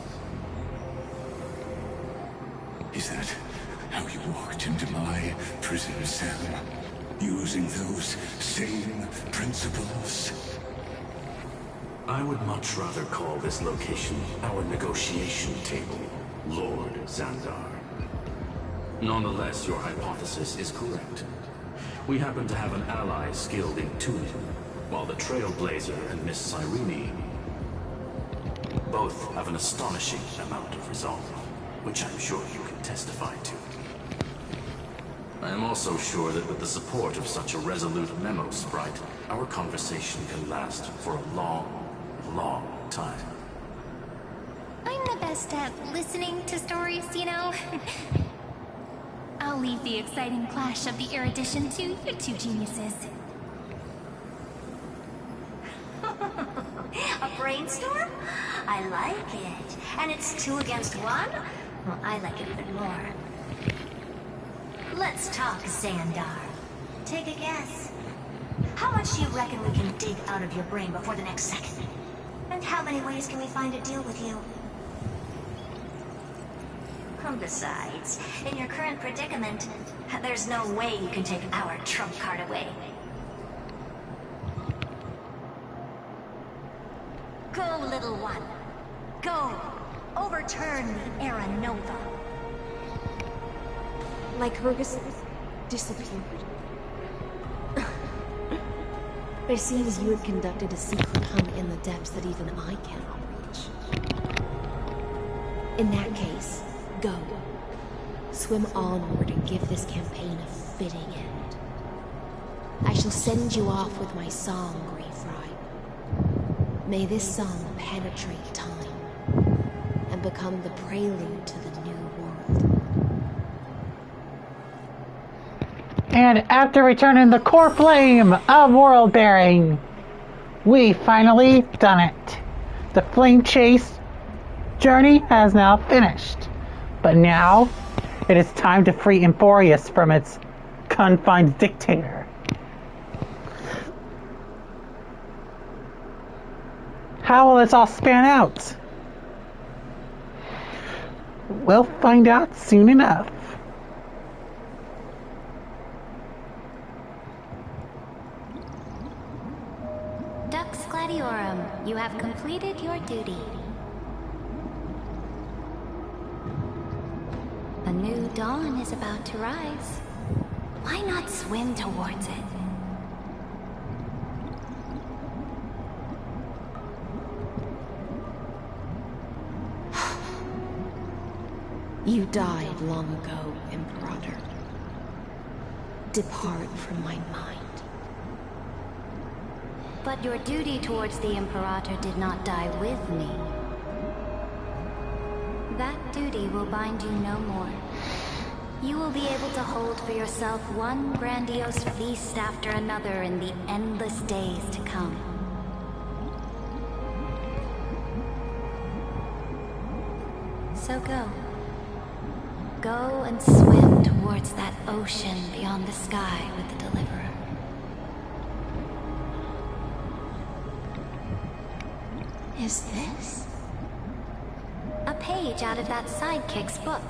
Is that how you walked into my prison cell? Using those same principles? I would much rather call this location our negotiation table, Lord Xandar. Nonetheless, your hypothesis is correct. We happen to have an ally skilled in tuning, while the Trailblazer and Miss Cyrene both have an astonishing amount of resolve, which I'm sure you can testify to. I am also sure that with the support of such a resolute memo sprite, our conversation can last for a long, long time. I'm the best at listening to stories, you know? I'll leave the exciting clash of the erudition to you two geniuses. A brainstorm? I like it. And it's 2 against 1? Well, I like it a bit more. Let's talk, Xandar. Take a guess. How much do you reckon we can dig out of your brain before the next second? And how many ways can we find to deal with you? Besides, in your current predicament, there's no way you can take our trump card away. Go, little one. Go. Overturn the Era Nova. Lycurgus disappeared. It seems you had conducted a secret hunt in the depths that even I cannot reach. In that case, go. Swim onward and give this campaign a fitting end. I shall send you off with my song, Greyfry. May this song penetrate time and become the prelude to the new world. And after returning the core flame of world bearing, we finally done it. The flame chase journey has now finished. But now, it is time to free Emporius from its confined dictator. How will this all span out? We'll find out soon enough. Dux Gladiorum, you have completed your duty. A new dawn is about to rise. Why not swim towards it? You died long ago, Imperator. Depart from my mind. But your duty towards the Imperator did not die with me. That duty will bind you no more. You will be able to hold for yourself one grandiose feast after another in the endless days to come. So go. Go and swim towards that ocean beyond the sky with the Deliverer. Is this? A page out of that sidekick's book.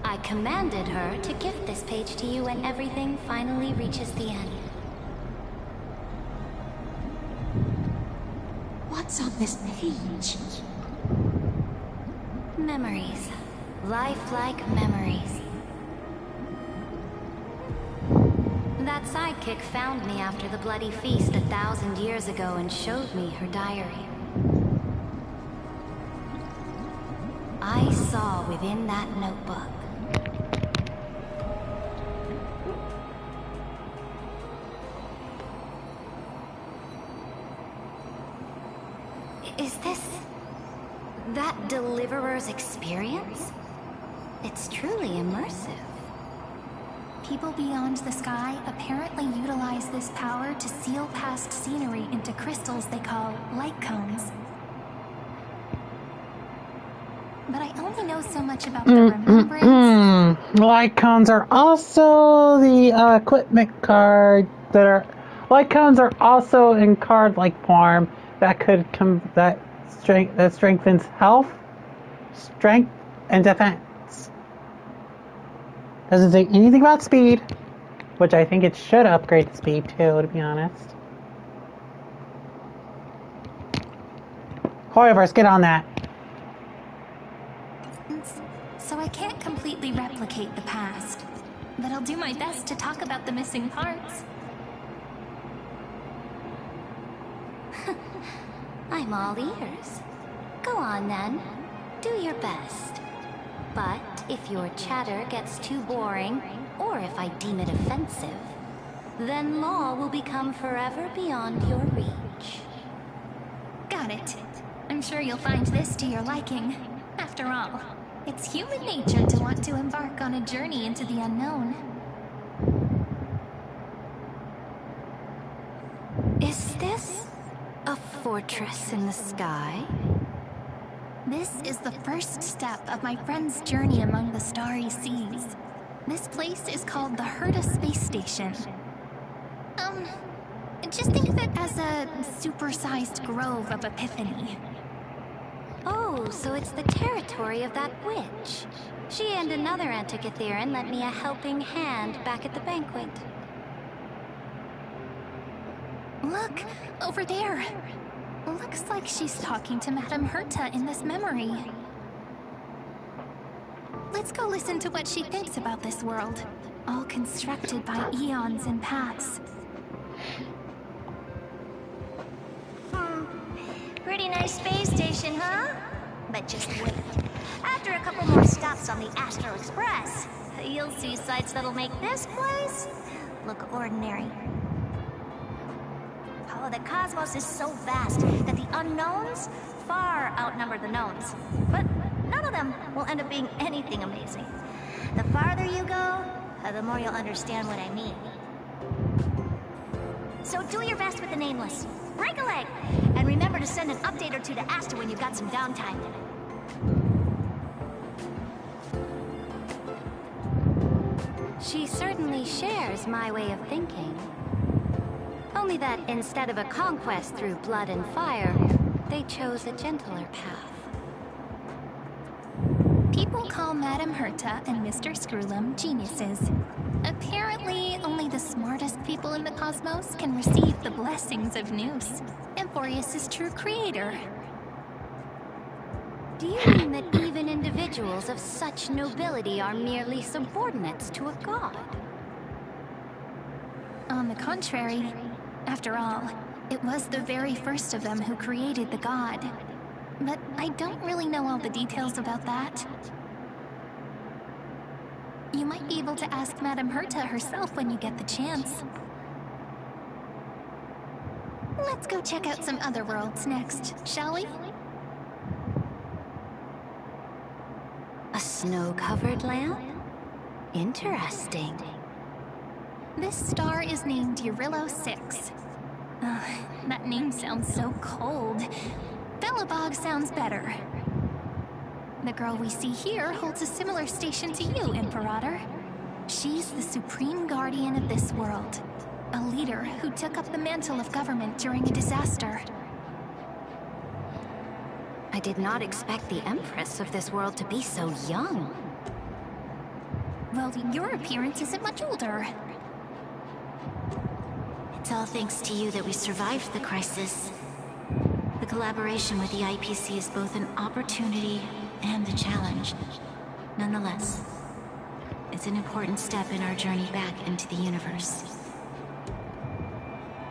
I commanded her to gift this page to you when everything finally reaches the end. What's on this page? Memories. Lifelike memories. That sidekick found me after the bloody feast 1,000 years ago and showed me her diary. I saw within that notebook Is this that Deliverer's experience? It's truly immersive. People beyond the sky apparently utilize this power to seal past scenery into crystals they call light cones. But I only know so much about the remembrance. Light cones are also the equipment card that are. Light cones are also in card-like form that strengthens health, strength, and defense. Doesn't say anything about speed, which I think it should upgrade speed too, to be honest. However, let's get on that. So I can't completely replicate the past, but I'll do my best to talk about the missing parts. I'm all ears. Go on then. Do your best. But if your chatter gets too boring, or if I deem it offensive, then law will become forever beyond your reach. Got it. I'm sure you'll find this to your liking. After all, it's human nature to want to embark on a journey into the unknown. Is this a fortress in the sky? This is the first step of my friend's journey among the starry seas. This place is called the Herta Space Station. Just think of it as a supersized grove of Epiphany. Oh, so it's the territory of that witch. She and another Antikytheran lent me a helping hand back at the banquet. Look, over there. Looks like she's talking to Madame Herta in this memory. Let's go listen to what she thinks about this world, all constructed by eons and paths. Pretty nice space station, huh? But just wait. After a couple more stops on the Astro Express, you'll see sights that'll make this place look ordinary. Oh, the cosmos is so vast that the unknowns far outnumber the knowns. But none of them will end up being anything amazing. The farther you go, the more you'll understand what I mean. So do your best with the nameless. Break a leg! And remember to send an update or two to Asta when you've got some downtime. She certainly shares my way of thinking. Only that instead of a conquest through blood and fire, they chose a gentler path. People call Madame Herta and Mr. Screwlum geniuses. Apparently, only the smartest people in the cosmos can receive the blessings of Nous, Amphorius' true creator. Do you mean that even individuals of such nobility are merely subordinates to a god? On the contrary, after all, it was the very first of them who created the god. But I don't really know all the details about that. You might be able to ask Madame Herta herself when you get the chance. Let's go check out some other worlds next, shall we? A snow-covered land? Interesting. This star is named Eurillo 6. That name sounds so cold. Belobog sounds better. The girl we see here holds a similar station to you, Imperator. She's the supreme guardian of this world. A leader who took up the mantle of government during a disaster. I did not expect the Empress of this world to be so young. Well, your appearance isn't much older. It's all thanks to you that we survived the crisis. The collaboration with the IPC is both an opportunity and a challenge. Nonetheless, it's an important step in our journey back into the universe.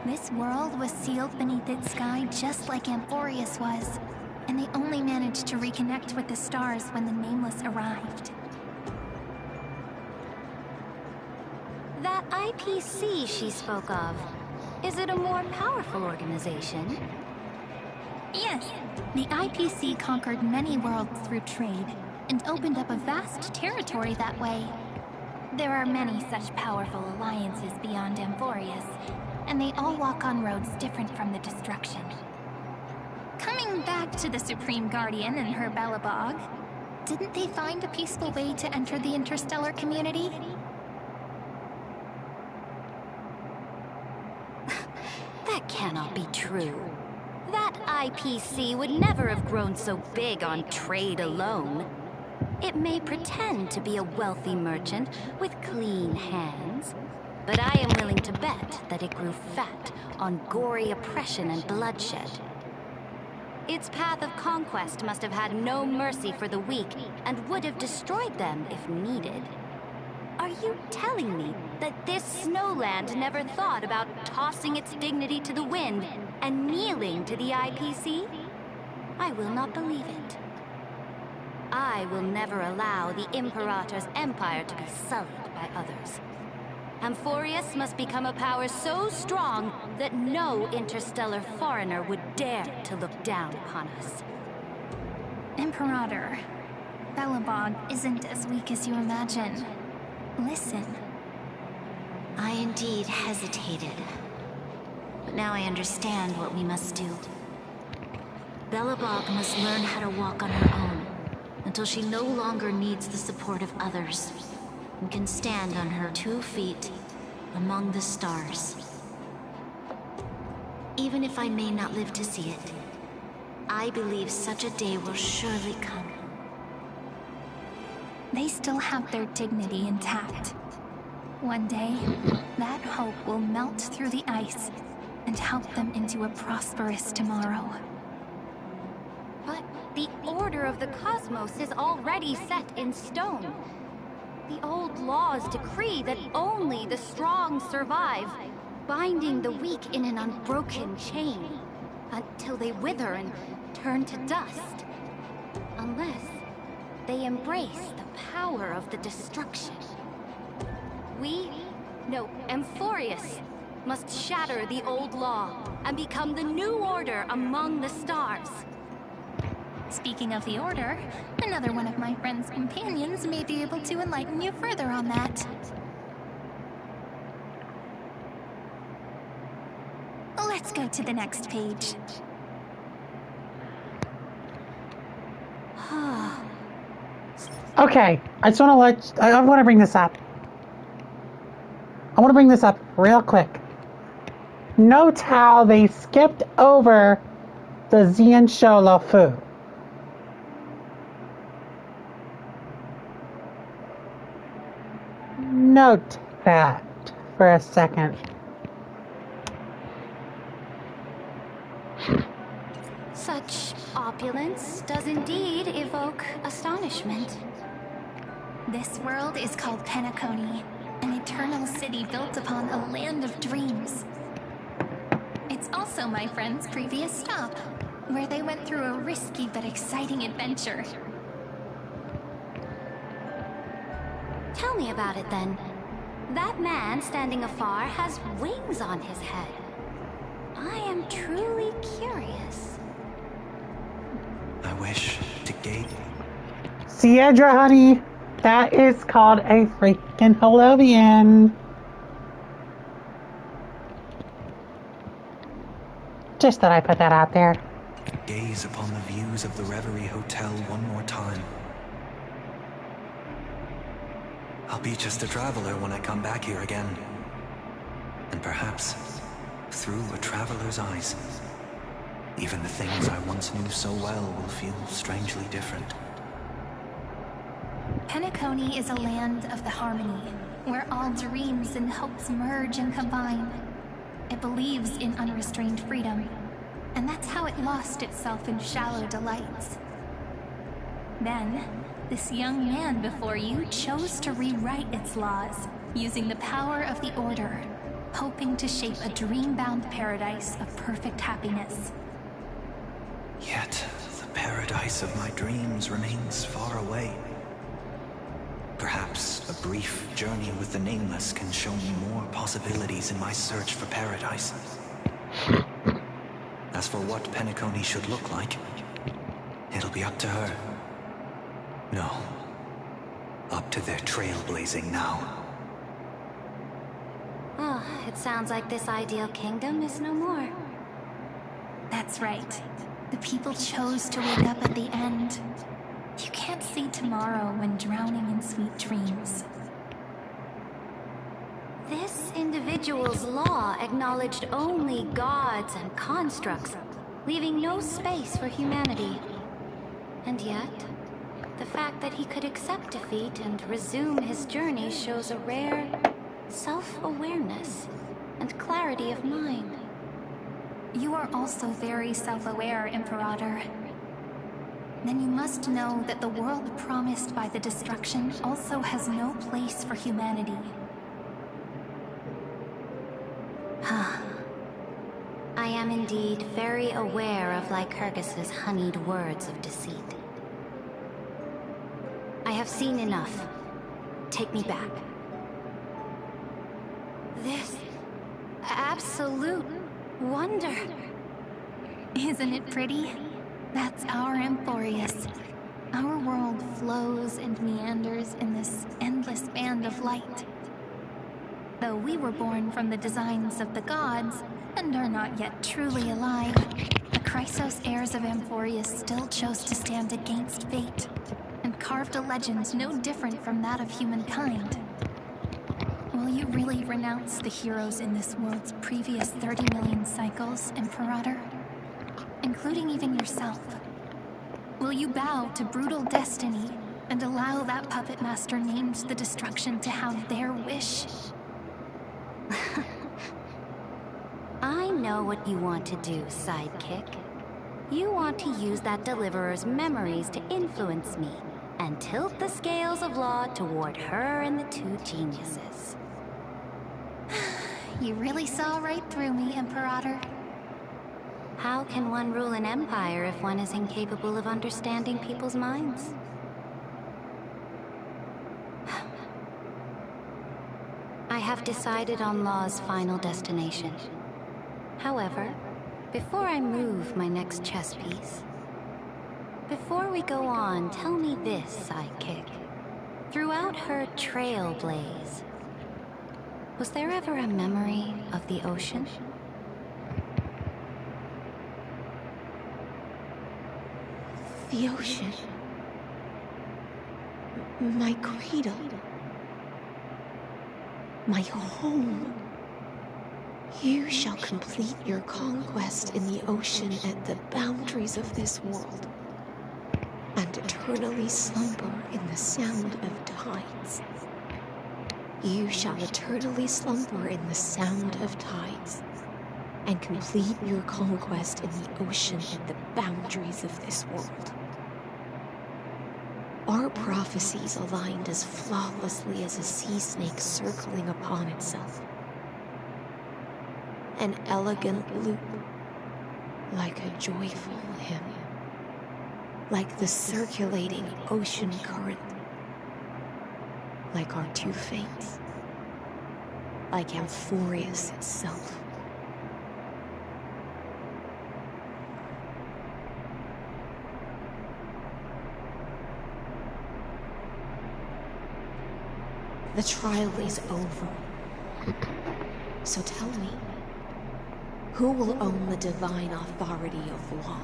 This world was sealed beneath its sky just like Amphorius was, and they only managed to reconnect with the stars when the Nameless arrived. That IPC she spoke of, is it a more powerful organization? Yes, the IPC conquered many worlds through trade, and opened up a vast territory that way. There are many such powerful alliances beyond Amphorius, and they all walk on roads different from the destruction. Coming back to the Supreme Guardian and her Belobog, didn't they find a peaceful way to enter the interstellar community? That cannot be true. That IPC would never have grown so big on trade alone. It may pretend to be a wealthy merchant with clean hands, but I am willing to bet that it grew fat on gory oppression and bloodshed. Its path of conquest must have had no mercy for the weak and would have destroyed them if needed. Are you telling me that this snowland never thought about tossing its dignity to the wind and kneeling to the IPC? I will not believe it. I will never allow the Imperator's empire to be sullied by others. Amphorius must become a power so strong that no interstellar foreigner would dare to look down upon us. Imperator, Belobog isn't as weak as you imagine. Listen. I indeed hesitated. But now I understand what we must do. Belobog must learn how to walk on her own, until she no longer needs the support of others, and can stand on her 2 feet among the stars. Even if I may not live to see it, I believe such a day will surely come. They still have their dignity intact. One day, that hope will melt through the ice and help them into a prosperous tomorrow. But the order of the cosmos is already set in stone. The old laws decree that only the strong survive, binding the weak in an unbroken chain, until they wither and turn to dust. Unless they embrace the power of the destruction. Amphorius must shatter the old law and become the new order among the stars. Speaking of the Order, another one of my friend's companions may be able to enlighten you further on that. Let's go to the next page. Okay, I just want to I want to bring this up. I want to bring this up real quick. Note how they skipped over the Xian Shou Lo Fu. Note that for a second. Such opulence does indeed evoke astonishment. This world is called Penacony, an eternal city built upon a land of dreams. It's also my friend's previous stop, where they went through a risky but exciting adventure. Tell me about it then. That man standing afar has wings on his head. I am truly curious. I wish to gate. Sierra, honey, that is called a freaking Holovian. Just thought I put that out there. Gaze upon the views of the Reverie Hotel one more time. I'll be just a traveler when I come back here again. And perhaps, through a traveler's eyes, even the things I once knew so well will feel strangely different. Penacony is a land of the harmony, where all dreams and hopes merge and combine. It believes in unrestrained freedom, and that's how it lost itself in shallow delights. Then, this young man before you chose to rewrite its laws, using the power of the Order, hoping to shape a dream-bound paradise of perfect happiness. Yet, the paradise of my dreams remains far away. Perhaps a brief journey with the Nameless can show me more possibilities in my search for paradise. As for what Penacony should look like, it'll be up to her. No, up to their trailblazing now. Oh, it sounds like this ideal kingdom is no more. That's right. The people chose to wake up at the end. You can't see tomorrow when drowning in sweet dreams. This individual's law acknowledged only gods and constructs, leaving no space for humanity. And yet, the fact that he could accept defeat and resume his journey shows a rare self-awareness and clarity of mind. You are also very self-aware, Imperator. Then you must know that the world promised by the destruction also has no place for humanity. I am indeed very aware of Lycurgus's honeyed words of deceit. I have seen enough. Take me back. This absolute wonder. Isn't it pretty? That's our Amphorius. Our world flows and meanders in this endless band of light. Though we were born from the designs of the gods and are not yet truly alive, the Chrysos heirs of Amphorius still chose to stand against fate and carved a legend no different from that of humankind. Will you really renounce the heroes in this world's previous 30 million cycles, Imperator? Including even yourself. Will you bow to brutal destiny and allow that puppet master named the destruction to have their wish? I know what you want to do, sidekick. You want to use that deliverer's memories to influence me and tilt the scales of law toward her and the two geniuses. You really saw right through me, Imperator. How can one rule an empire if one is incapable of understanding people's minds? have decided on Law's final destination. However, before I move my next chess piece, before we go on, tell me this, sidekick. Throughout her trailblaze, was there ever a memory of the ocean? The ocean. My cradle. My home. You shall complete your conquest in the ocean at the boundaries of this world, and eternally slumber in the sound of tides. You shall eternally slumber in the sound of tides, and complete your conquest in the ocean at the boundaries of this world. Our prophecies aligned as flawlessly as a sea snake circling upon itself. An elegant loop, like a joyful hymn, like the circulating ocean current, like our two fates, like Amphorius itself. The trial is over. So tell me, who will own the divine authority of law?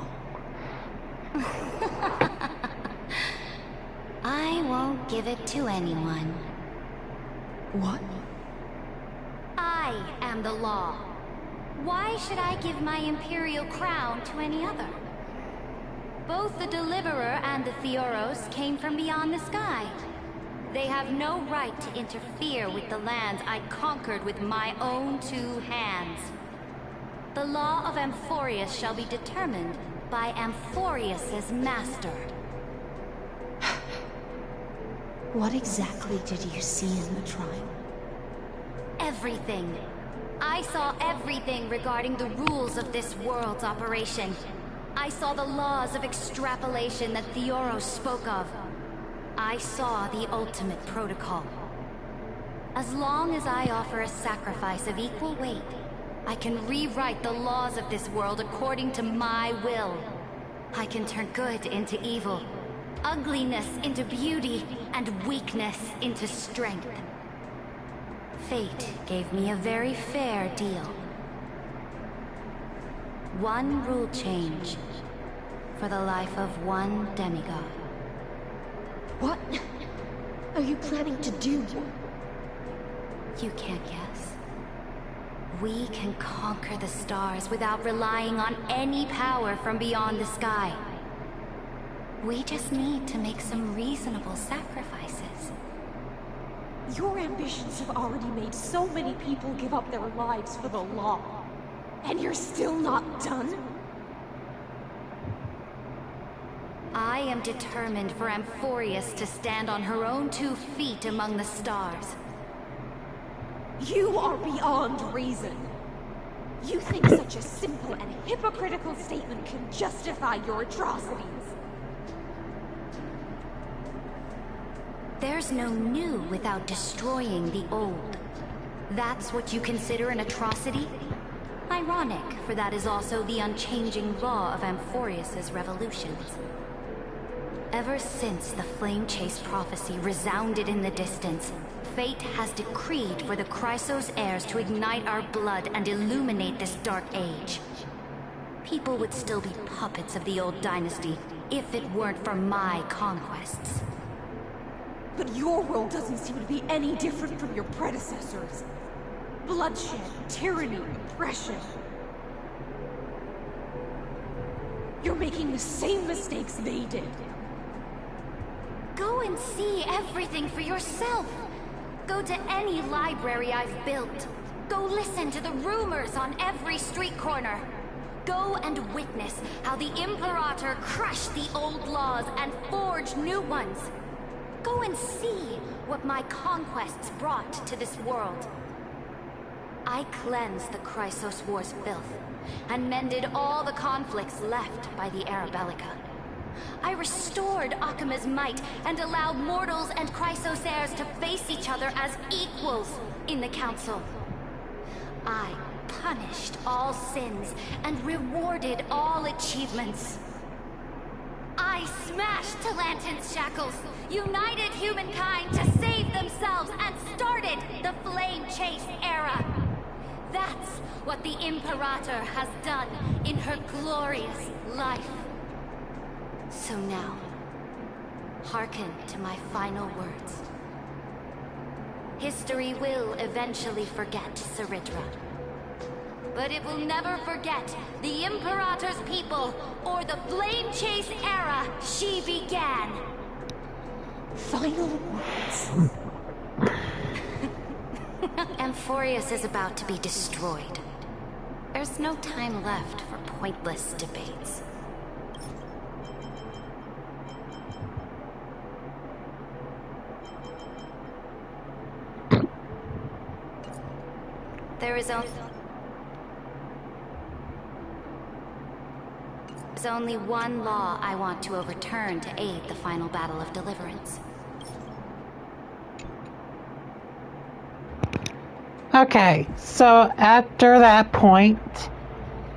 I won't give it to anyone. What? I am the law. Why should I give my imperial crown to any other? Both the Deliverer and the Theoros came from beyond the sky. They have no right to interfere with the lands I conquered with my own two hands. The law of Amphorius shall be determined by Amphorius's master. What exactly did you see in the trial? Everything. I saw everything regarding the rules of this world's operation. I saw the laws of extrapolation that Theoros spoke of. I saw the ultimate protocol. As long as I offer a sacrifice of equal weight, I can rewrite the laws of this world according to my will. I can turn good into evil, ugliness into beauty, and weakness into strength. Fate gave me a very fair deal. One rule change for the life of one demigod. What are you planning to do? You can't guess. We can conquer the stars without relying on any power from beyond the sky. We just need to make some reasonable sacrifices. Your ambitions have already made so many people give up their lives for the law. And you're still not done? I am determined for Amphorius to stand on her own 2 feet among the stars. You are beyond reason. You think such a simple and hypocritical statement can justify your atrocities. There's no new without destroying the old. That's what you consider an atrocity? Ironic, for that is also the unchanging law of Amphorius's revolutions. Ever since the Flame Chase prophecy resounded in the distance, fate has decreed for the Chrysos heirs to ignite our blood and illuminate this dark age. People would still be puppets of the old dynasty if it weren't for my conquests. But your world doesn't seem to be any different from your predecessors. Bloodshed, tyranny, oppression. You're making the same mistakes they did. Go and see everything for yourself. Go to any library I've built. Go listen to the rumors on every street corner. Go and witness how the Imperator crushed the old laws and forged new ones. Go and see what my conquests brought to this world. I cleansed the Chrysos War's filth and mended all the conflicts left by the Arabellica. I restored Akima's might and allowed mortals and Chrysosairs to face each other as equals in the Council. I punished all sins and rewarded all achievements. I smashed Talantin's shackles, united humankind to save themselves, and started the Flame Chase era. That's what the Imperator has done in her glorious life. So now, hearken to my final words. History will eventually forget Saridra, but it will never forget the Imperator's people or the Flame Chase era she began. Final words. Amphorius is about to be destroyed. There's no time left for pointless debates. There's only one law I want to overturn to aid the final battle of deliverance. Okay, so after that point,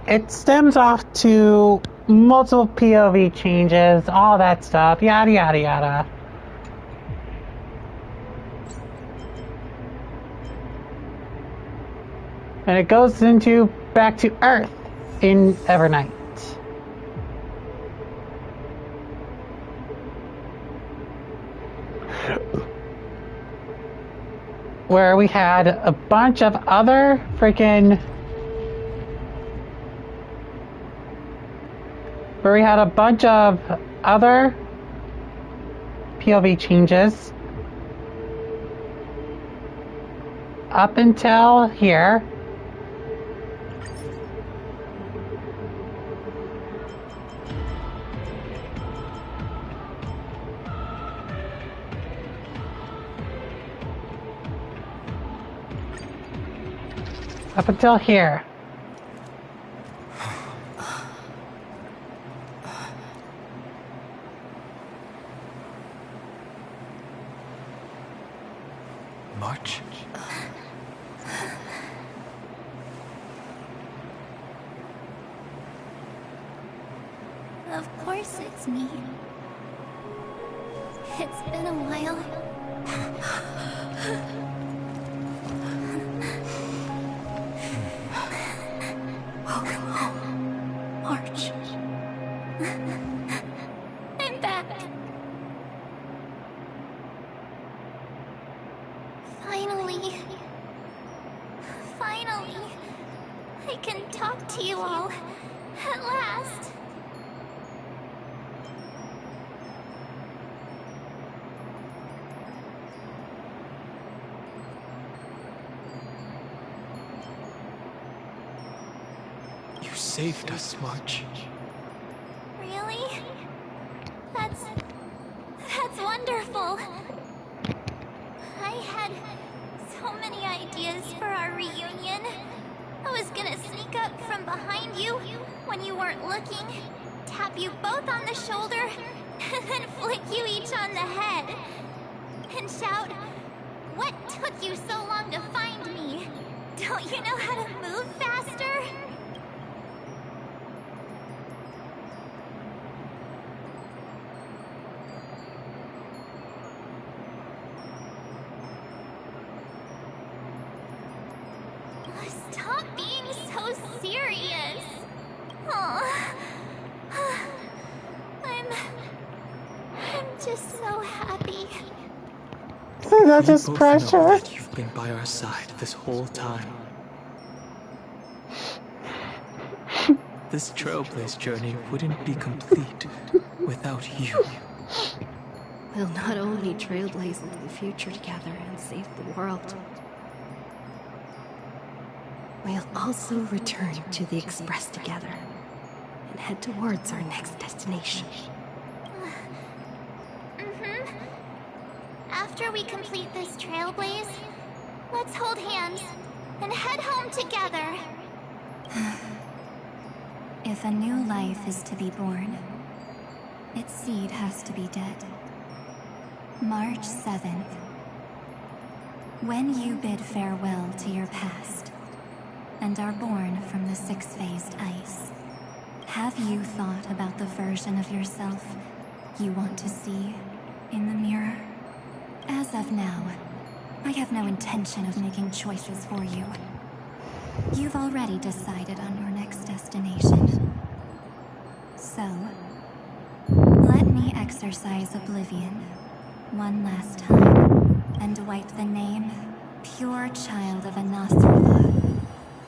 it stems off to multiple POV changes, all that stuff, yada yada yada. And it goes into back to Earth in Evernight. Where we had a bunch of other freaking... Where we had a bunch of other POV changes. Up until here. Up until here. March? Of course it's me. It's been a while. Welcome home, March. I'm back. Finally. Finally. I can talk to you all. At last. You saved us, March. Really? That's wonderful. I had so many ideas for our reunion. I was gonna sneak up from behind you when you weren't looking, tap you both on the shoulder, and then flick you each on the head. And shout, "What took you so long to find me? Don't you know how to move faster?" Stop being so serious. Aw. I'm just so happy. That's just We both pressure. know that you've been by our side this whole time. This Trailblaze journey wouldn't be complete without you. We'll not only trailblaze into the future together and save the world, we'll also return to the Express together and head towards our next destination. After we complete this trailblaze, let's hold hands and head home together. If a new life is to be born, Its seed has to be dead. March 7th. When you bid farewell to your past and are born from the six-phased ice, have you thought about the version of yourself you want to see in the mirror? As of now, I have no intention of making choices for you. You've already decided on your next destination. So, let me exercise oblivion one last time and wipe the name Pure Child of Anasrova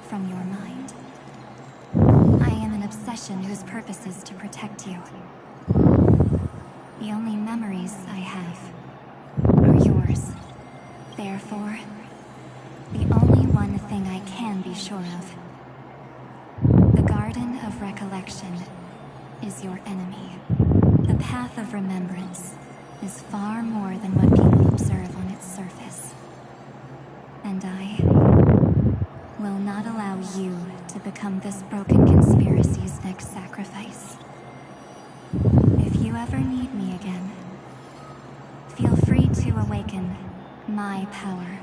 from your mind. I am an obsession whose purpose is to protect you. The only memories I have are yours. Therefore, the only one thing I can be sure of. The Garden of Recollection is your enemy. The Path of Remembrance is far more than what people observe on its surface. And I will not allow you to become this broken conspiracy's next sacrifice. If you ever need me again, feel free to awaken my power.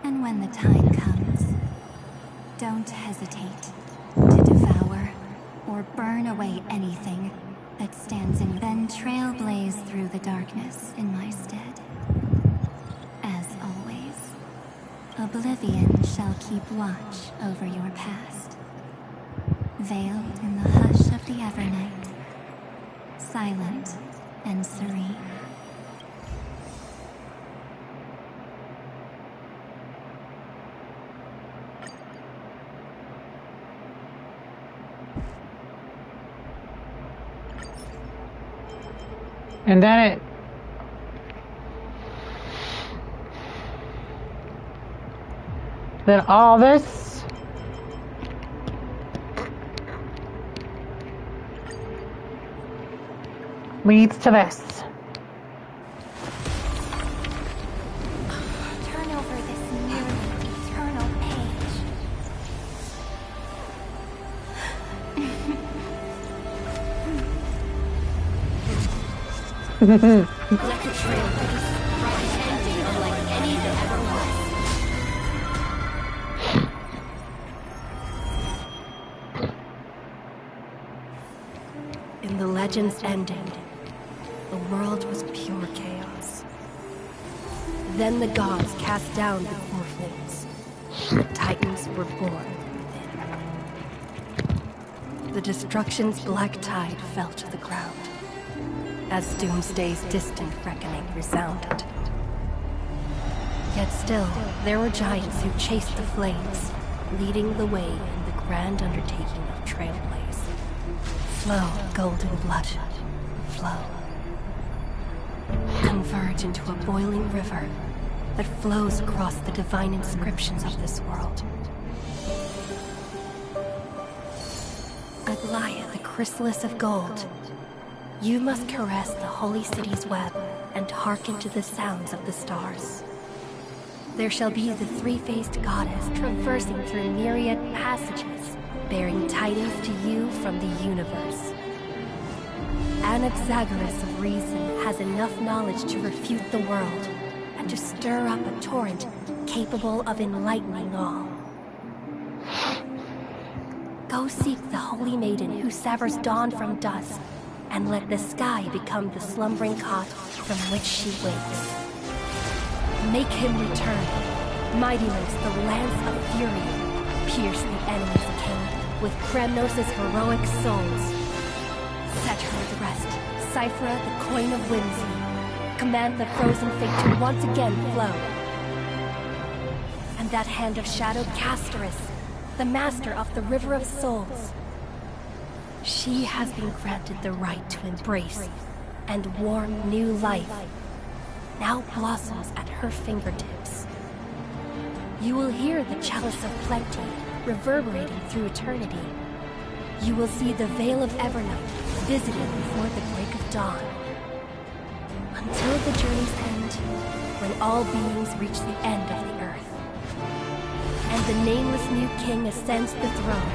And when the time comes, don't hesitate to devour or burn away anything that stands in you. Then trailblaze through the darkness in my stead. As always, oblivion shall keep watch over your past. Veiled in the hush of the Evernight, silent and serene. And then all this leads to this. Turn over this nearly eternal page. Like a trailblaze, ending unlike any that ever was. In the legend's ending, the world was pure chaos. Then the gods cast down the core flames. The Titans were born within. The destruction's black tide fell to the ground as Doomsday's distant reckoning resounded. Yet still, there were giants who chased the flames, leading the way in the grand undertaking of Trailblaze. Flow, golden blood, flow. Converge into a boiling river that flows across the divine inscriptions of this world. Aglaia, the chrysalis of gold, you must caress the holy city's web and hearken to the sounds of the stars. There shall be the three-faced goddess traversing through myriad passages, bearing tidings to you from the universe. Anaxagoras of reason has enough knowledge to refute the world and to stir up a torrent capable of enlightening all. Go seek the holy maiden who severs dawn from dusk, and let the sky become the slumbering cot from which she wakes. Make him return. Mighty Lance, the lance of fury, pierce the enemy's king with Kremnos' heroic souls. Set her at rest, Cyphra, the coin of whimsy. Command the frozen fate to once again flow. And that hand of shadowed Castoris, the master of the River of Souls. She has been granted the right to embrace and warm new life, now blossoms at her fingertips. You will hear the chalice of plenty reverberating through eternity. You will see the Veil of Evernight visited before the break of dawn. Until the journey's end, when all beings reach the end of the earth. And the nameless new king ascends the throne,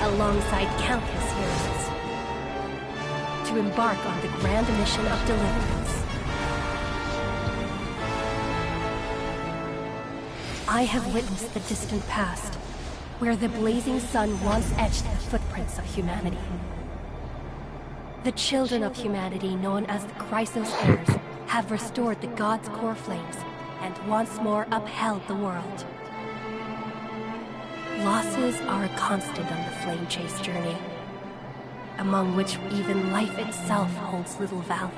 alongside countless heroes. to embark on the grand mission of deliverance. I have witnessed the distant past, where the blazing sun once etched the footprints of humanity. The children of humanity, known as the Chrysos heirs, have restored the gods' core flames and once more upheld the world. Losses are a constant on the flame chase journey, among which even life itself holds little value.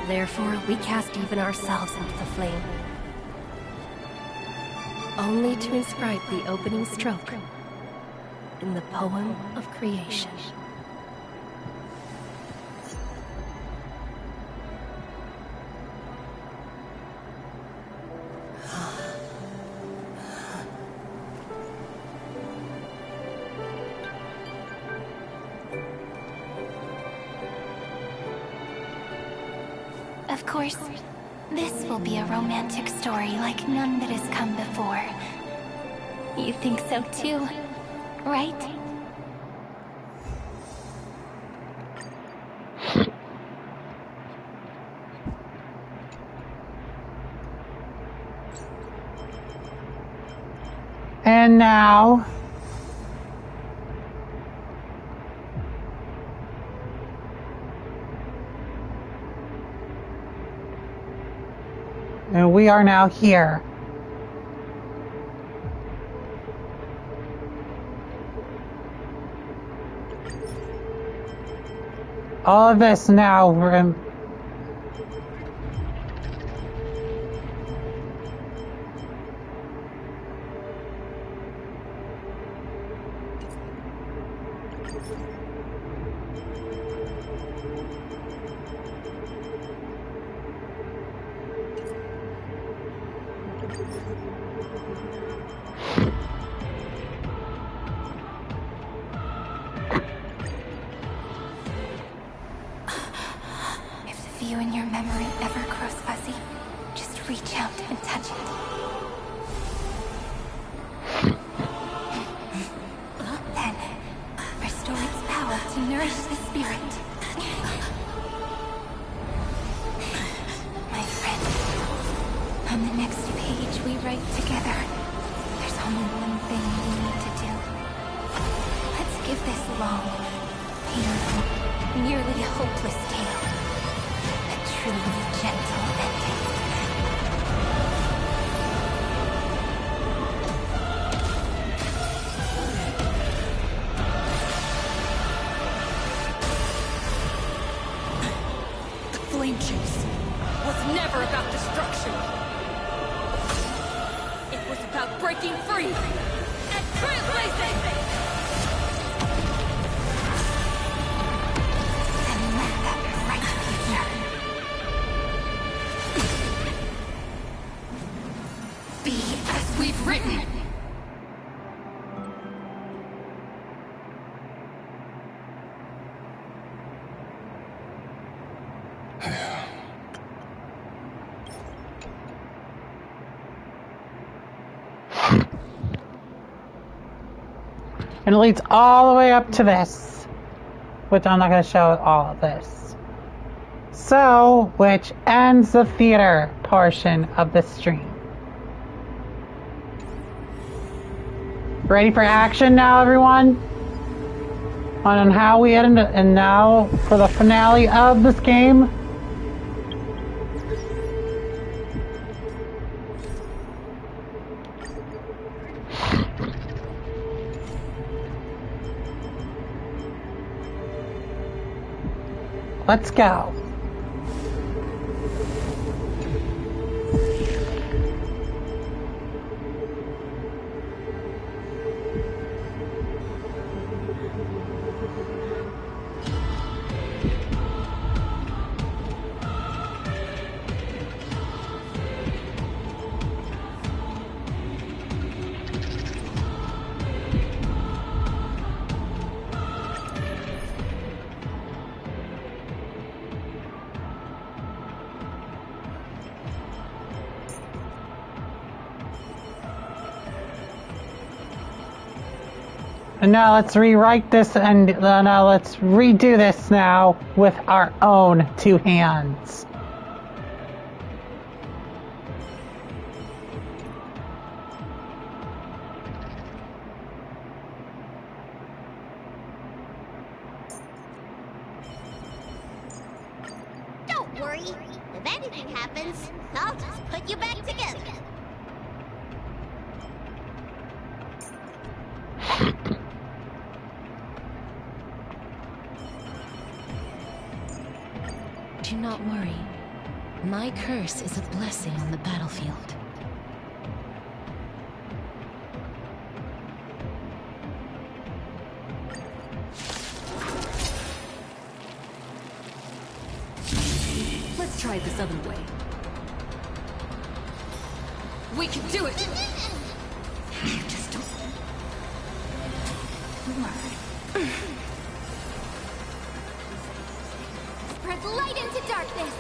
Therefore, we cast even ourselves into the flame, only to inscribe the opening stroke in the poem of creation. Of course, this will be a romantic story like none that has come before. You think so too, right? And now... and we are now here. All of this now, If the view in your memory ever grows fuzzy, just reach out and touch it. Then, restore its power to nourish the spirit. My friend, on the next page we write together, there's only one thing we need to do. Let's give this long, painful, nearly hopeless tale a truly gentle ending. The flame chase was never about destruction. It was about breaking free and trailblazing! And let that bright future be as we've written. and it leads all the way up to this, which I'm not going to show all of this. So, which ends the theater portion of the stream. Ready for action now, everyone? On how we end, and now for the finale of this game. Let's go. And now let's rewrite this and now let's redo this now with our own two hands. Don't worry. If anything happens, I'll just put you back together. Do not worry. My curse is a blessing on the battlefield. Let's try it this other way. We can do it! You just don't... Spread light into darkness.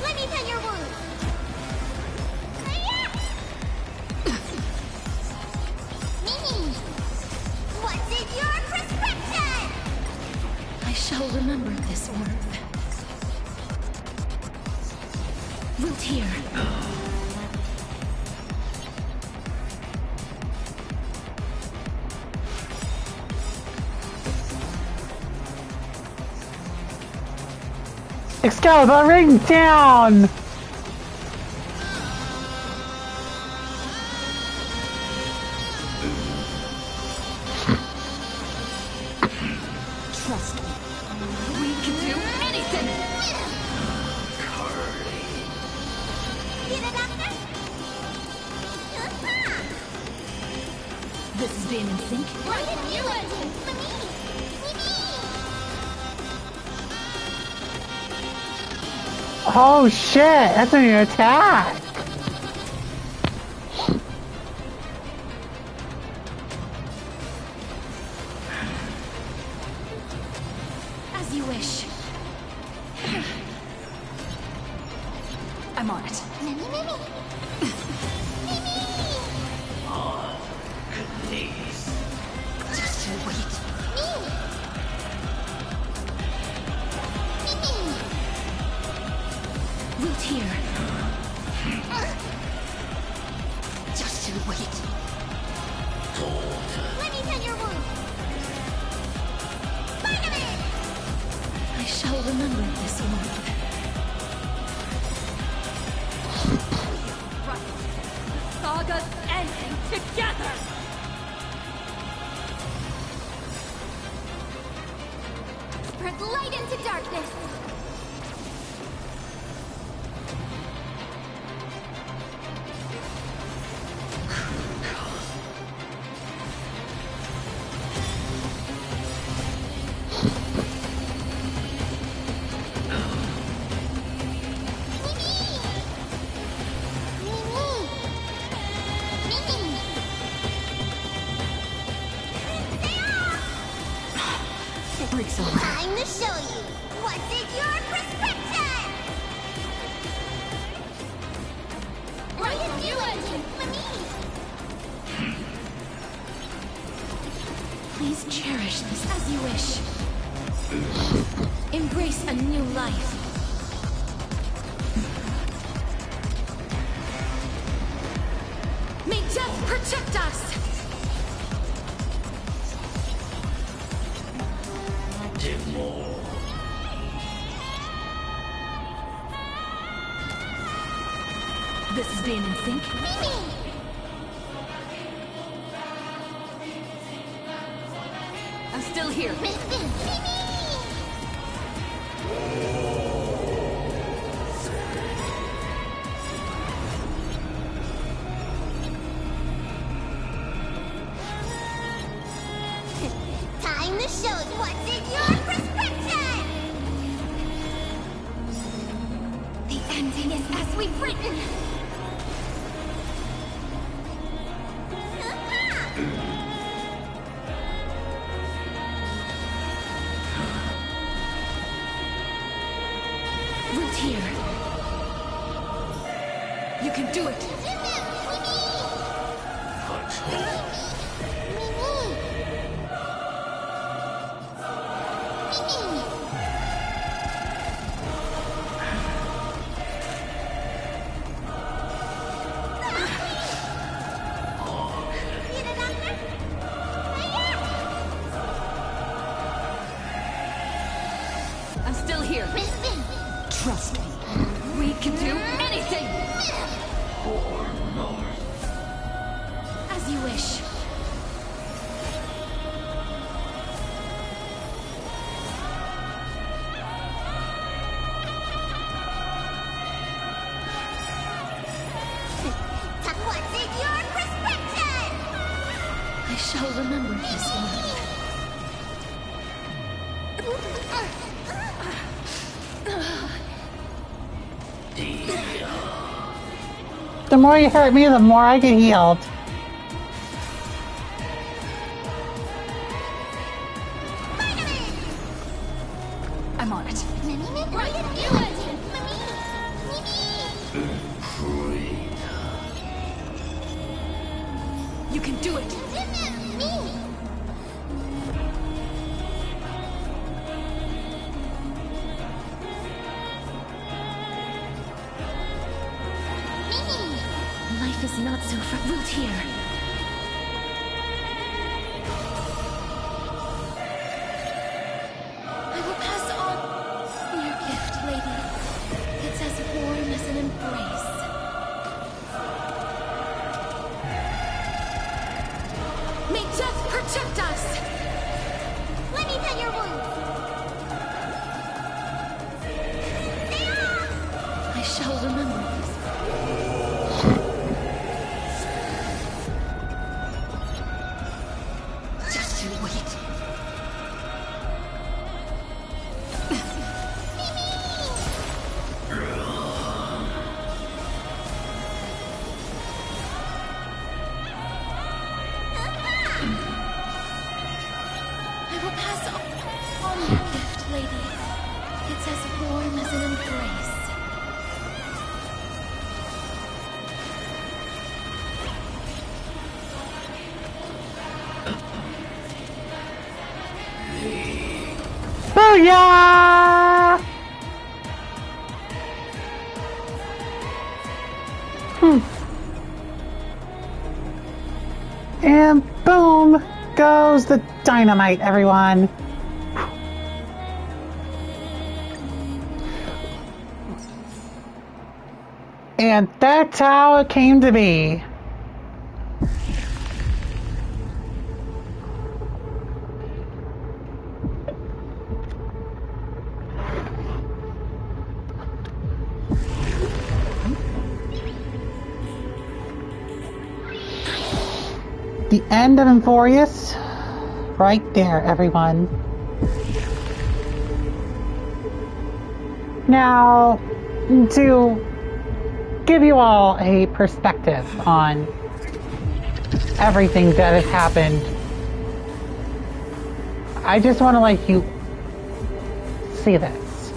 Let me tend your wounds. Mimi, what's in your prescription? I shall remember this warmth. Root here. Excalibur, ring down! Trust me. We can do anything! See the doctor? This is being in sync. Why didn't you let him? For me! Oh shit, that's a new attack! As you wish. I'm on it. Mimi, Mimi! Just you wait. Root here. Just you wait. Let me tend your wounds. Spider-Man! I shall remember this warmth. Saga's ending together! Spread light into darkness. Breaks on. Time to show you what's in your prescription! Why didn't you let him? For me! Please cherish this as you wish. Embrace a new life. May death protect us! This is being in sync. I'm still here. Time to show you what's in your prescription! The ending is as we've written. Root here. can do it! I'm still here. Trust me. We can do anything! As you wish. What's in your prescription? I shall remember this one. The more you hurt me, the more I get healed. I'm on it. You can do it! Life is not so fragile here. I will pass on your gift, lady. It's as warm as an embrace. May death protect us! Let me tell your wounds. I shall remember this. Just you wait. I will pass on your gift, lady. It's as warm as an embrace. Booyah! And boom goes the dynamite, everyone. And that's how it came to be. The end of Euphorius, right there, everyone. Now, to give you all a perspective on everything that has happened, I just want to let you see this.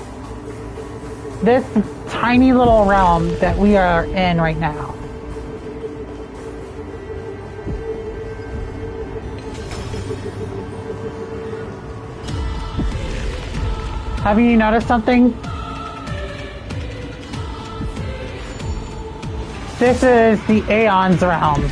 This tiny little realm that we are in right now. Have you noticed something? This is the Aeon's realm.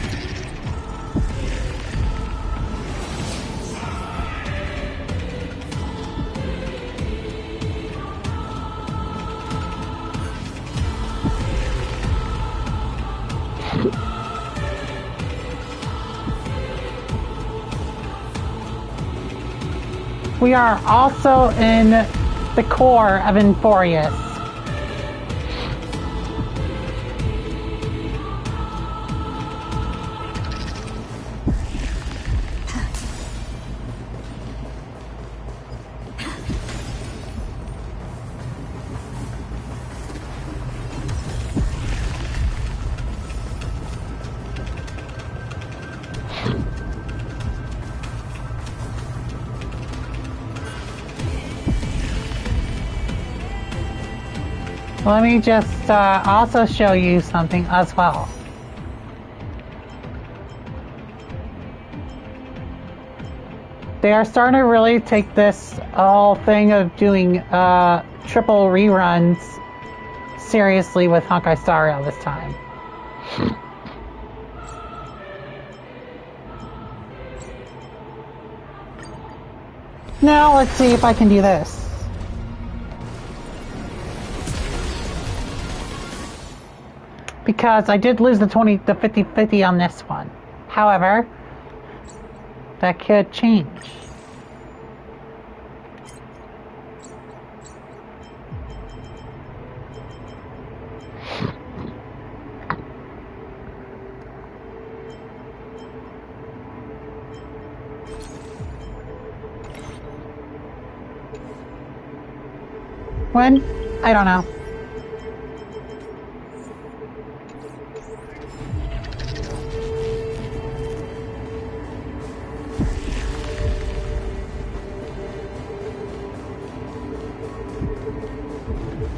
We are also in the core of Euphorius. Let me just also show you something as well. They are starting to really take this whole thing of doing triple reruns seriously with Honkai Star Rail this time. Now let's see if I can do this. Because I did lose the 50-50 on this one. However, that could change. When? I don't know.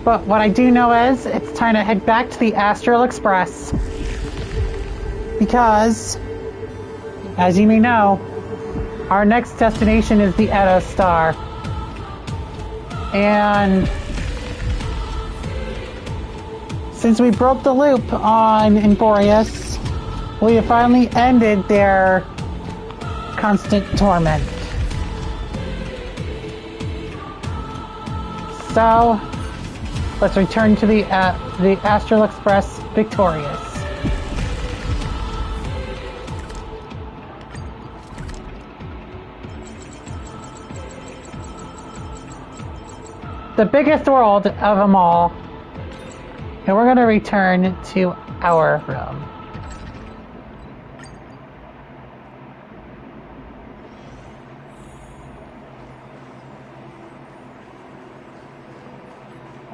But what I do know is it's time to head back to the Astral Express. Because, as you may know, our next destination is the Edo Star. And since we broke the loop on Emborius, we have finally ended their constant torment. So, let's return to the Astral Express victorious. The biggest world of them all. And we're going to return to our room.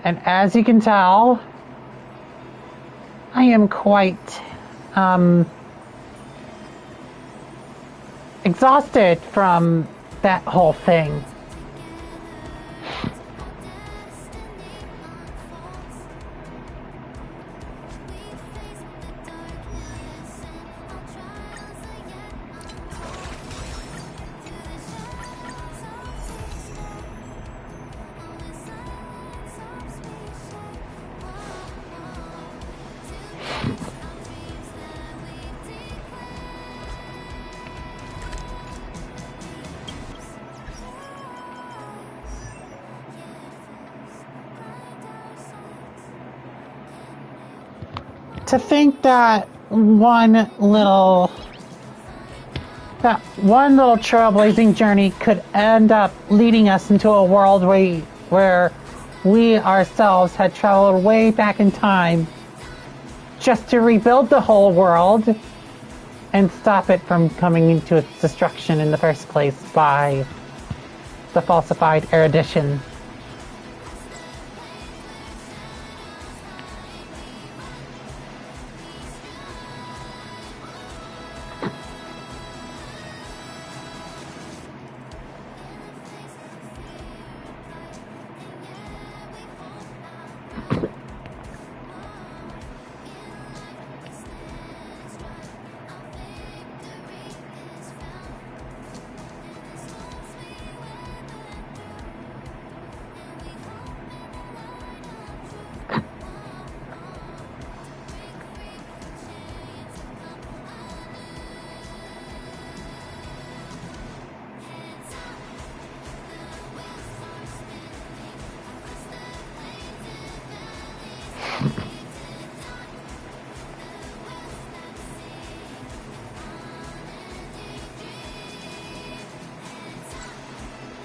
And as you can tell, I am quite exhausted from that whole thing. To think that one little trailblazing journey could end up leading us into a world where we ourselves had traveled way back in time just to rebuild the whole world and stop it from coming into its destruction in the first place by the falsified erudition.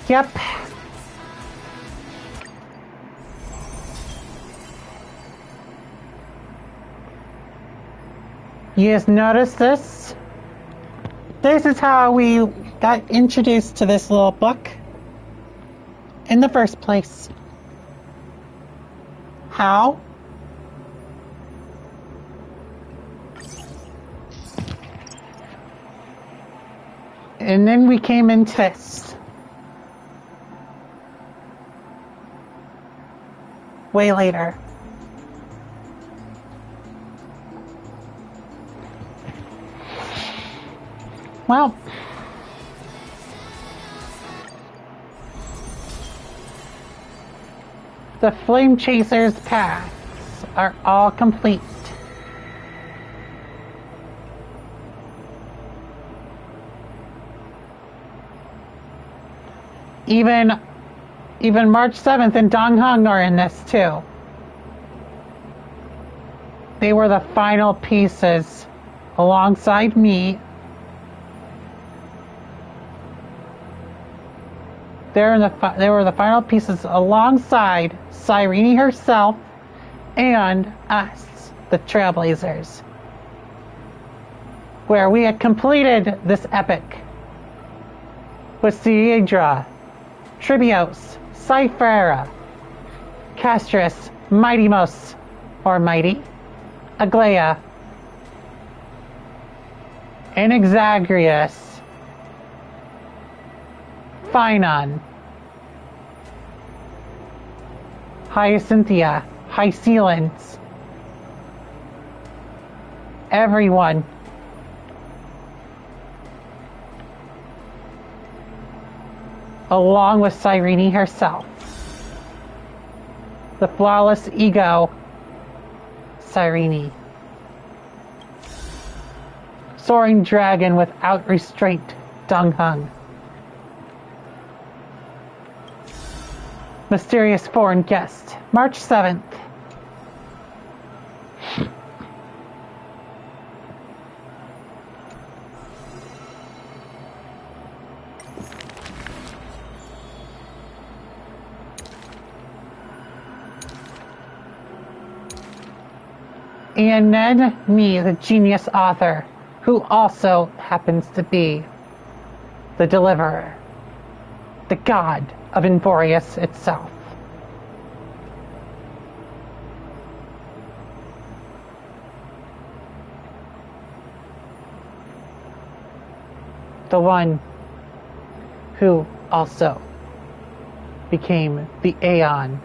Yep. You just noticed this? This is how we got introduced to this little book in the first place. How? And then we came into this. Way later. Well, the Flame Chasers paths are all complete. Even March 7th and Donghung are in this too. They were the final pieces alongside me. They were the final pieces alongside Cyrene herself and us, the Trailblazers, where we had completed this epic with Siedra, Tribios, Cyphera, Castris, Mightymos, or Mighty, Aglaya, Inexagrius, Phynon, Hyacinthia, Hycelins, everyone. Along with Cyrene herself. The flawless ego, Cyrene. Soaring dragon without restraint, Donghung. Mysterious foreign guest, March 7th. And then me, the genius author, who also happens to be the deliverer, the god of Invorius itself. The one who also became the Aeon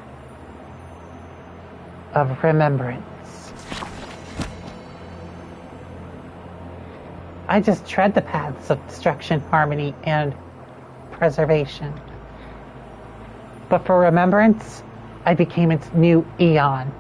of Remembrance. I just tread the paths of destruction, harmony, and preservation. But for Remembrance, I became its new Eon.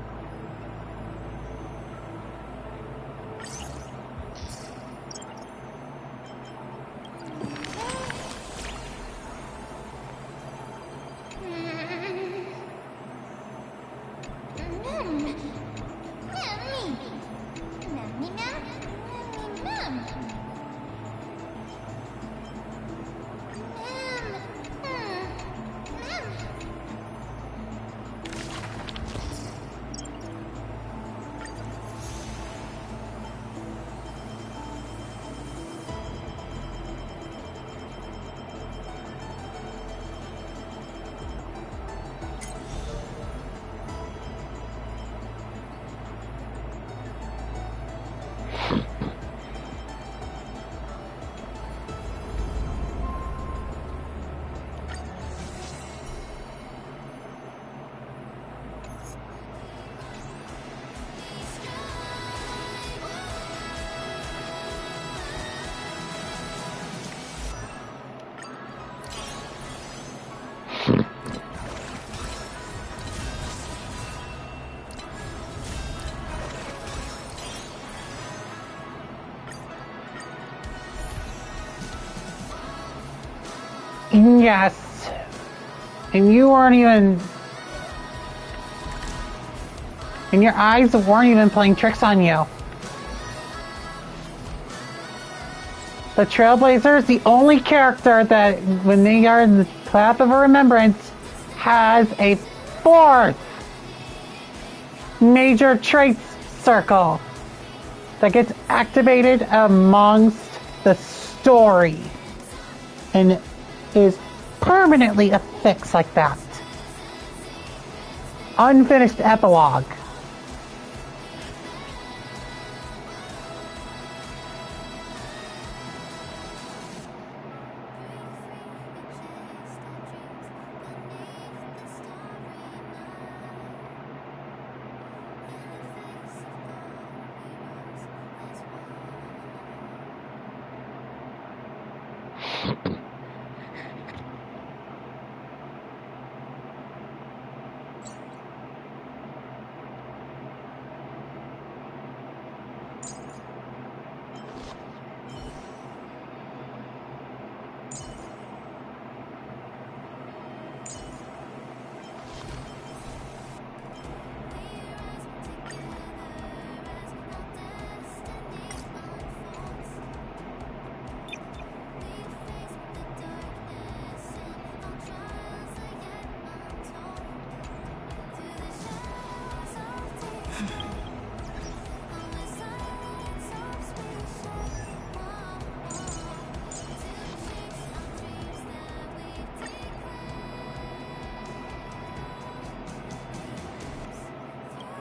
Yes. And you weren't even... And your eyes weren't even playing tricks on you. The Trailblazer is the only character that, when they are in the Path of Remembrance, has a fourth major traits circle that gets activated amongst the story and is permanently affixed like that. Unfinished epilogue.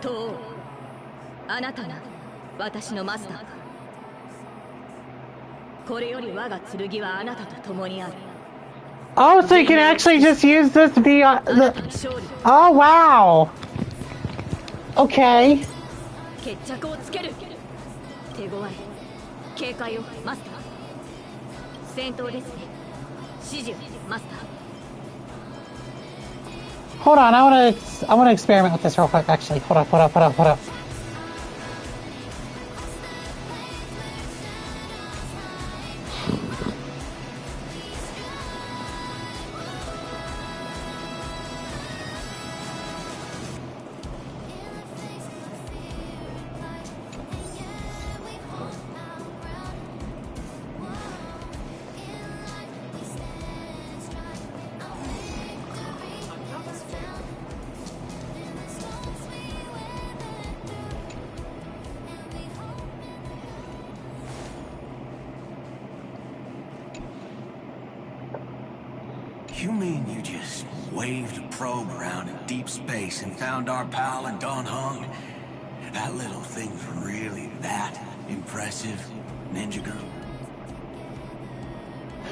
とあなたが私のマスターか。これより我が剣はあなたと共にある。 Oh, so you can actually just use this via the... Oh, wow. Okay. 決着をつける。手強い。警戒をマスター。戦闘ですね。指示をマスター。 Hold on, I wanna experiment with this real quick, actually. Hold up. You mean you just waved a probe around in deep space and found our pal and Don Hung? That little thing's really that impressive, Ninja Girl?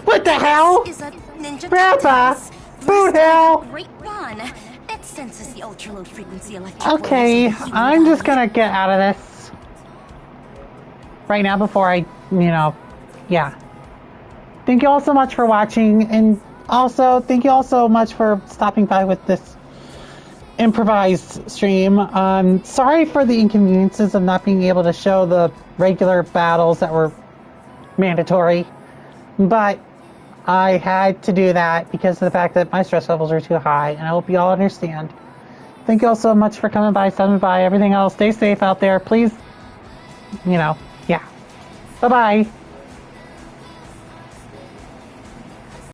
What the hell? This is a ninja Grandpa! Who the hell? Great run. It senses the ultra-low frequency electric. Okay, I'm just gonna get out of this right now before I, yeah. Thank you all so much for watching, and also thank you all so much for stopping by with this improvised stream. Sorry for the inconveniences of not being able to show the regular battles that were mandatory, but I had to do that because of the fact that my stress levels are too high, and I hope you all understand. Thank you all so much for coming by, stopping by, everything else. Stay safe out there, please. Yeah. Bye-bye.